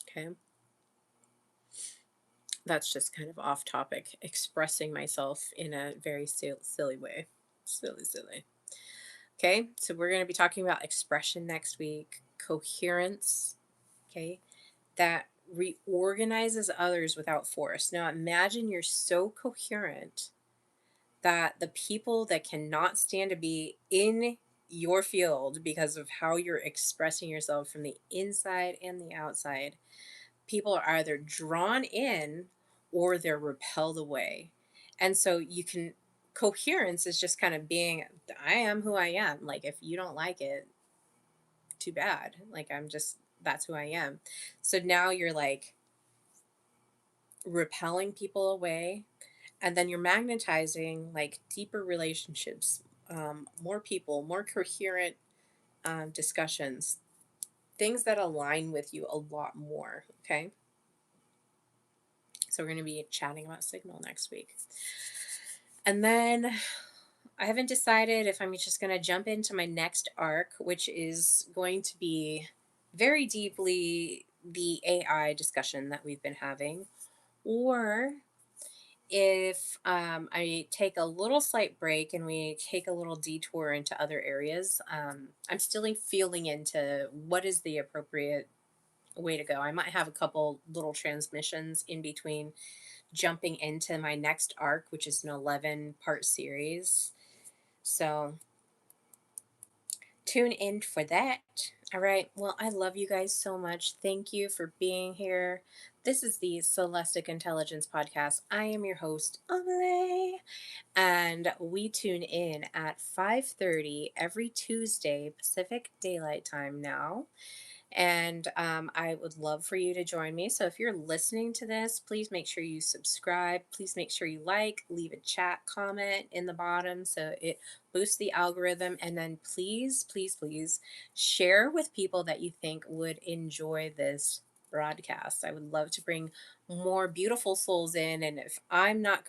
Okay. That's just kind of off topic, expressing myself in a very silly way. Silly, silly. Okay. So we're going to be talking about expression next week, coherence. Okay. That reorganizes others without force. Now imagine you're so coherent that the people that cannot stand to be in your field because of how you're expressing yourself from the inside and the outside, people are either drawn in or they're repelled away. And so coherence is just kind of being, I am who I am. Like, if you don't like it, too bad. Like, that's who I am. So now you're like repelling people away, and then you're magnetizing like deeper relationships, more people, more coherent discussions, things that align with you a lot more. Okay. So we're going to be chatting about signal next week. And then I haven't decided if I'm just going to jump into my next arc, which is going to be very deeply the AI discussion that we've been having, or if I take a little slight break and we take a little detour into other areas. I'm still feeling into what is the appropriate way to go. I might have a couple little transmissions in between jumping into my next arc, which is an 11-part series. So tune in for that. All right. Well, I love you guys so much. Thank you for being here. This is the Celestic Intelligence Podcast. I am your host, Amelie, and we tune in at 5:30 every Tuesday Pacific Daylight Time now. And I would love for you to join me. So if you're listening to this, please make sure you subscribe. Please make sure you leave a chat comment in the bottom so it boosts the algorithm. And then please, please, please share with people that you think would enjoy this broadcast. I would love to bring more beautiful souls in. And if I'm not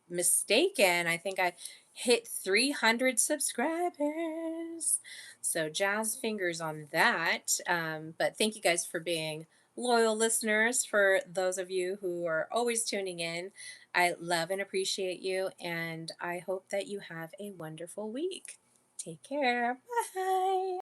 mistaken, I think I hit 300 subscribers. So jazz fingers on that. But thank you guys for being loyal listeners. For those of you who are always tuning in, I love and appreciate you. And I hope that you have a wonderful week. Take care. Bye.